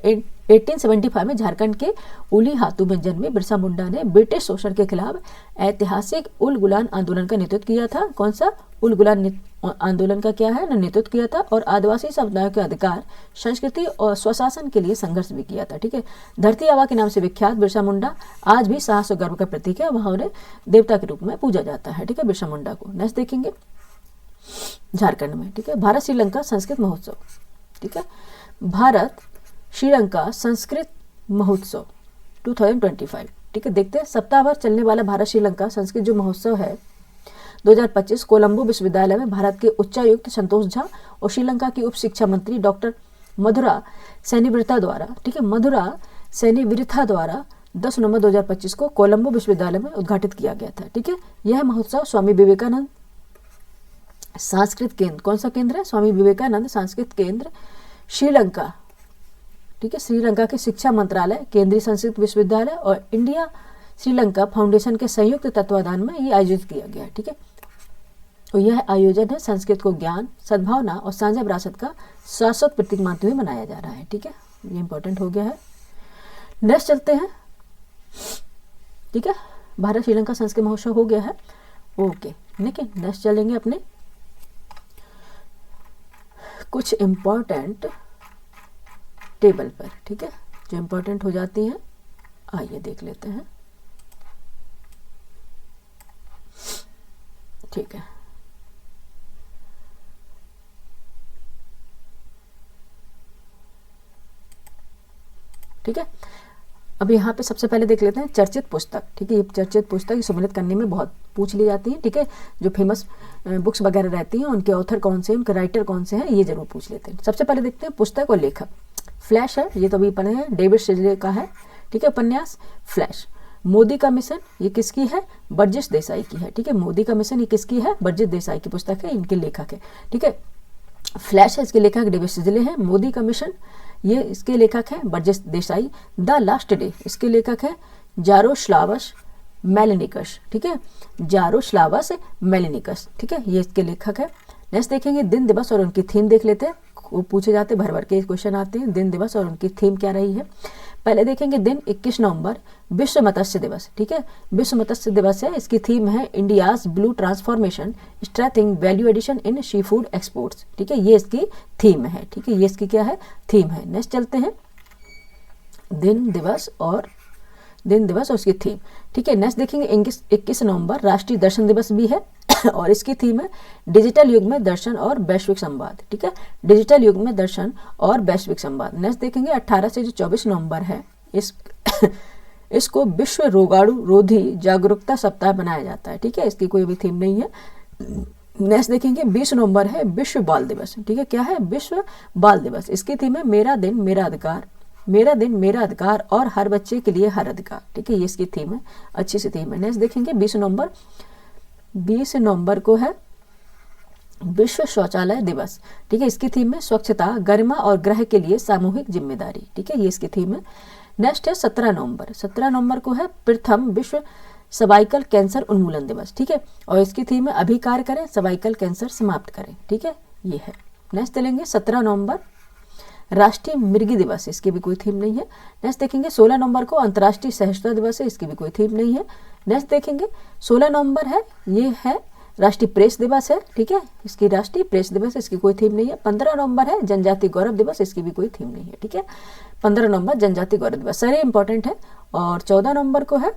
1875 में झारखंड के उलीहातू में जन्मे बिरसा मुंडा ने ब्रिटिश शोषण के खिलाफ ऐतिहासिक उल गुलान आंदोलन का नेतृत्व किया था। कौन सा? उल गुलान आंदोलन का क्या है? नेतृत्व किया था। और आदिवासी समुदायों के अधिकार, संस्कृति और स्वशासन के लिए संघर्ष भी किया था। ठीक है। धरती आबा के नाम से विख्यात बिरसा मुंडा आज भी साहस और गर्व का प्रतीक है। वहां उन्हें देवता के रूप में पूजा जाता है। ठीक है, बिरसा मुंडा को। नेक्स्ट देखेंगे झारखंड में। ठीक है, भारत श्रीलंका संस्कृत महोत्सव। ठीक है, भारत श्रीलंका संस्कृत महोत्सव 2025। ठीक है, देखते हैं। सप्ताह भर चलने वाला भारत श्रीलंका संस्कृत जो महोत्सव है 2025 कोलंबो विश्वविद्यालय में भारत के उच्चायुक्त संतोष झा और श्रीलंका की उप शिक्षा मंत्री डॉक्टर मधुरा सेनीविरथा द्वारा, ठीक है, मधुरा सेनीविरथा द्वारा 10 नवंबर 2025 को कोलंबो विश्वविद्यालय में उद्घाटित किया गया था। ठीक है, यह महोत्सव स्वामी विवेकानंद सांस्कृतिक केंद्र, कौन सा केंद्र है? स्वामी विवेकानंद सांस्कृतिक केंद्र श्रीलंका, ठीक है, श्रीलंका के शिक्षा मंत्रालय, केंद्रीय संस्कृत विश्वविद्यालय और इंडिया श्रीलंका फाउंडेशन के संयुक्त तत्वाधान में ये आयोजित किया गया। ठीक है, तो यह आयोजन है संस्कृत को ज्ञान, सद्भावना और साझा विरासत का शाश्वत प्रतीक मानते हुए मनाया जा रहा है। ठीक है, ये इंपॉर्टेंट हो गया है। नेक्स्ट चलते हैं। ठीक है, भारत श्रीलंका संस्कृत महोत्सव हो गया है। ओके, लेकिन नेक्स्ट चलेंगे अपने कुछ इंपॉर्टेंट टेबल पर। ठीक है, जो इंपॉर्टेंट हो जाती हैं, आइए देख लेते हैं। ठीक है, ठीक है, अब यहाँ पे सबसे पहले देख लेते हैं चर्चित पुस्तक। ठीक है, ये चर्चित पुस्तक सम्मिलित करने में बहुत पूछ ली जाती है। ठीक है, जो फेमस बुक्स वगैरह रहती हैं उनके ऑथर कौन से हैं, उनके राइटर कौन से हैं, ये जरूर पूछ लेते हैं। सबसे पहले देखते हैं पुस्तक और लेखक। फ्लैश है, ये तो अभी पढ़े हैं, डेविड सिजले का है। ठीक है, उपन्यास फ्लैश। मोदी का मिशन, ये किसकी है? बर्जिस देसाई की है। ठीक है, मोदी का मिशन ये किसकी है? बर्जिस देसाई की पुस्तक है, इनके लेखक है। ठीक है, फ्लैश है, इसके लेखक डेविड सिजले हैं। मोदी का मिशन ये इसके लेखक हैं Burgess Desai. The last day इसके लेखक हैं जारोस्लावस मेलिनिकस। ठीक है, जारोस्लावस मेलिनिकस। ठीक है, ये इसके लेखक है। नेक्स्ट देखेंगे दिन दिवस और उनकी थीम देख लेते हैं। वो पूछे जाते भर भर के क्वेश्चन आते हैं। दिन दिवस और उनकी थीम क्या रही है? पहले देखेंगे दिन 21 नवंबर विश्व मत्स्य दिवस। ठीक है, विश्व मत्स्य दिवस है, इसकी थीम है India's blue transformation strengthening value addition in sea food exports. ठीक है, ये इसकी थीम है। ठीक है, ये इसकी क्या है? थीम है। नेक्स्ट चलते हैं दिन दिवस और उसकी थीम। ठीक है, नेक्स्ट देखेंगे 21 नवंबर राष्ट्रीय दर्शन दिवस भी है और इसकी थीम है डिजिटल युग में दर्शन और वैश्विक संवाद। ठीक है, डिजिटल युग में दर्शन और वैश्विक संवाद। नेक्स्ट देखेंगे 18 से जो 24 नवंबर है इसको विश्व रोगाणु रोधी जागरूकता सप्ताह बनाया जाता है। ठीक है, इसकी कोई भी थीम नहीं है। नेक्स्ट देखेंगे 20 नवंबर है विश्व बाल दिवस। ठीक है, क्या है? विश्व बाल दिवस। इसकी थीम है मेरा दिन मेरा अधिकार, मेरा दिन मेरा अधिकार और हर बच्चे के लिए हर अधिकार। ठीक है, ये इसकी थीम है, अच्छी सी थीम है। नेक्स्ट देखेंगे 20 नवंबर को है विश्व शौचालय दिवस। ठीक है, इसकी थीम है स्वच्छता, गरिमा और ग्रह के लिए सामूहिक जिम्मेदारी। ठीक है, ये इसकी थीम है। नेक्स्ट है 17 नवंबर को है प्रथम विश्व सर्वाइकल कैंसर उन्मूलन दिवस। ठीक है, और इसकी थीम है अभी कार्य करें, सर्वाइकल कैंसर समाप्त करें। ठीक है, ये है। नेक्स्ट चलेंगे 17 नवंबर राष्ट्रीय मृगी दिवस, इसकी भी कोई थीम नहीं है। नेक्स्ट देखेंगे 16 नवंबर को अंतर्राष्ट्रीय सहिष्णुता दिवस है, इसकी भी कोई थीम नहीं है। नेक्स्ट देखेंगे 16 नवंबर है, ये है राष्ट्रीय प्रेस दिवस है। ठीक है, इसकी राष्ट्रीय प्रेस दिवस, इसकी कोई थीम नहीं है। 15 नवंबर है जनजाति गौरव दिवस, इसकी भी कोई थीम नहीं है। ठीक है, 15 नवंबर जनजाति गौरव दिवस, सारे इंपॉर्टेंट है। और 14 नवंबर को है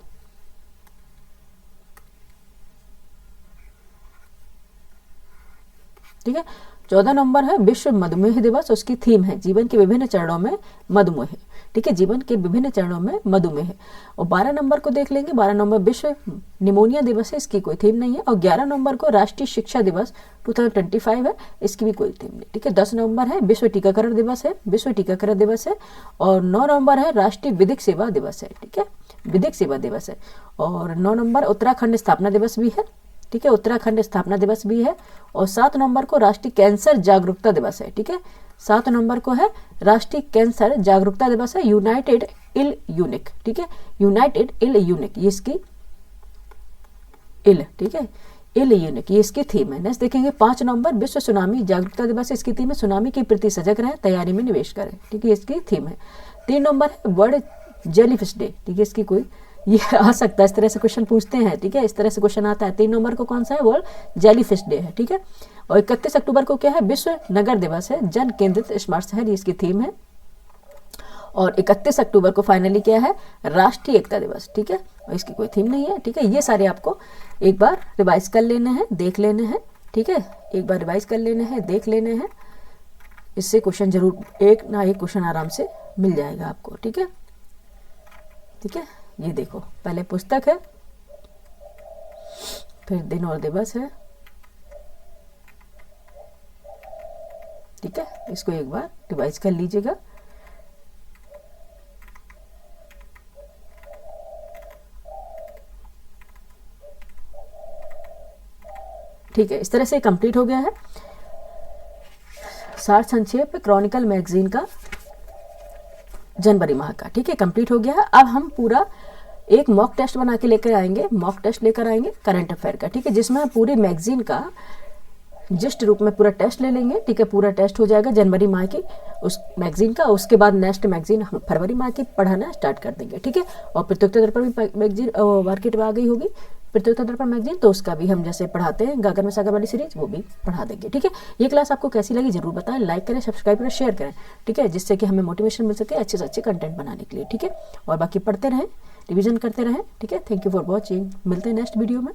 ठीक है, 14 नवंबर है विश्व मधुमेह दिवस, उसकी थीम है जीवन के विभिन्न चरणों में मधुमेह। ठीक है, जीवन के विभिन्न चरणों में मधुमेह। और 12 नवंबर को देख लेंगे, 12 नवंबर विश्व निमोनिया दिवस है, इसकी कोई थीम नहीं है। और 11 नवंबर को राष्ट्रीय शिक्षा दिवस 2025 है, इसकी भी कोई थीम नहीं। ठीक है, 10 नवंबर है विश्व टीकाकरण दिवस है, विश्व टीकाकरण दिवस है। और 9 नवंबर है राष्ट्रीय विधिक सेवा दिवस है। ठीक है, विधिक सेवा दिवस है। और 9 नवंबर उत्तराखंड स्थापना दिवस भी है। ठीक है, उत्तराखंड स्थापना दिवस भी है। और 7 नवंबर को राष्ट्रीय कैंसर जागरूकता दिवस है। ठीक है, 7 नवंबर को है राष्ट्रीय कैंसर जागरूकता दिवस है, यूनाइटेड इल यूनिक। ठीक है, यूनाइटेड इल यूनिक, ये इसकी इल, ठीक है, एल यूनिक, ये इसकी थीम है। नेक्स्ट देखेंगे 5 नवंबर विश्व सुनामी जागरूकता दिवस है, इसकी थीम है सुनामी के प्रति सजग रहें, तैयारी में निवेश करें, ठीक है, इसकी थीम है। 3 नवंबर है वर्ल्ड जेलीफिश डे, ठीक है, इसकी कोई ये आ सकता है, इस तरह से क्वेश्चन पूछते हैं, ठीक है, इस तरह से क्वेश्चन आता है। 3 नवंबर को कौन सा है, वर्ल्ड जेलीफिश डे है, ठीक है। और 31 अक्टूबर को क्या है, विश्व नगर दिवस है, जन केंद्रित स्मार्ट शहर, ये इसकी थीम है। और 31 अक्टूबर को फाइनली क्या है, राष्ट्रीय एकता दिवस, ठीक है, और इसकी कोई थीम नहीं है, ठीक है। ये सारे आपको एक बार रिवाइज कर लेने हैं, देख लेने हैं, ठीक है, एक बार रिवाइज कर लेने हैं, देख लेने हैं, इससे क्वेश्चन जरूर एक ना एक क्वेश्चन आराम से मिल जाएगा आपको, ठीक है, ठीक है। ये देखो, पहले पुस्तक है, फिर दिन और दिवस है, ठीक है, इसको एक बार रिवाइज कर लीजिएगा। ठीक है, इस तरह से कंप्लीट हो गया है सार संक्षेप क्रॉनिकल मैगजीन का जनवरी माह का, ठीक है, कंप्लीट हो गया है। अब हम पूरा एक मॉक टेस्ट बना के लेकर आएंगे, मॉक टेस्ट लेकर आएंगे करंट अफेयर का, ठीक है, जिसमें हम पूरी मैगजीन का जिस्ट रूप में पूरा टेस्ट ले लेंगे, ठीक है, पूरा टेस्ट हो जाएगा जनवरी माह की उस मैगजीन का। उसके बाद नेक्स्ट मैगजीन हम फरवरी माह की पढ़ाना स्टार्ट कर देंगे, ठीक है। और प्रतियोगिता दर्पण भी मैगजीन मार्केट में आ गई होगी, प्रतियोगिता दर्पण मैगजीन, तो उसका भी हम जैसे पढ़ाते हैं गागर में सागर वाली सीरीज, वो भी पढ़ा देंगे, ठीक है। ये क्लास आपको कैसी लगी जरूर बताएं, लाइक करें, सब्सक्राइब करें, शेयर करें, ठीक है, जिससे कि हमें मोटिवेशन मिल सके अच्छे से अच्छे कंटेंट बनाने के लिए, ठीक है। और बाकी पढ़ते रहें, रिवीजन करते रहें, ठीक है। थैंक यू फॉर वॉचिंग, मिलते हैं नेक्स्ट वीडियो में।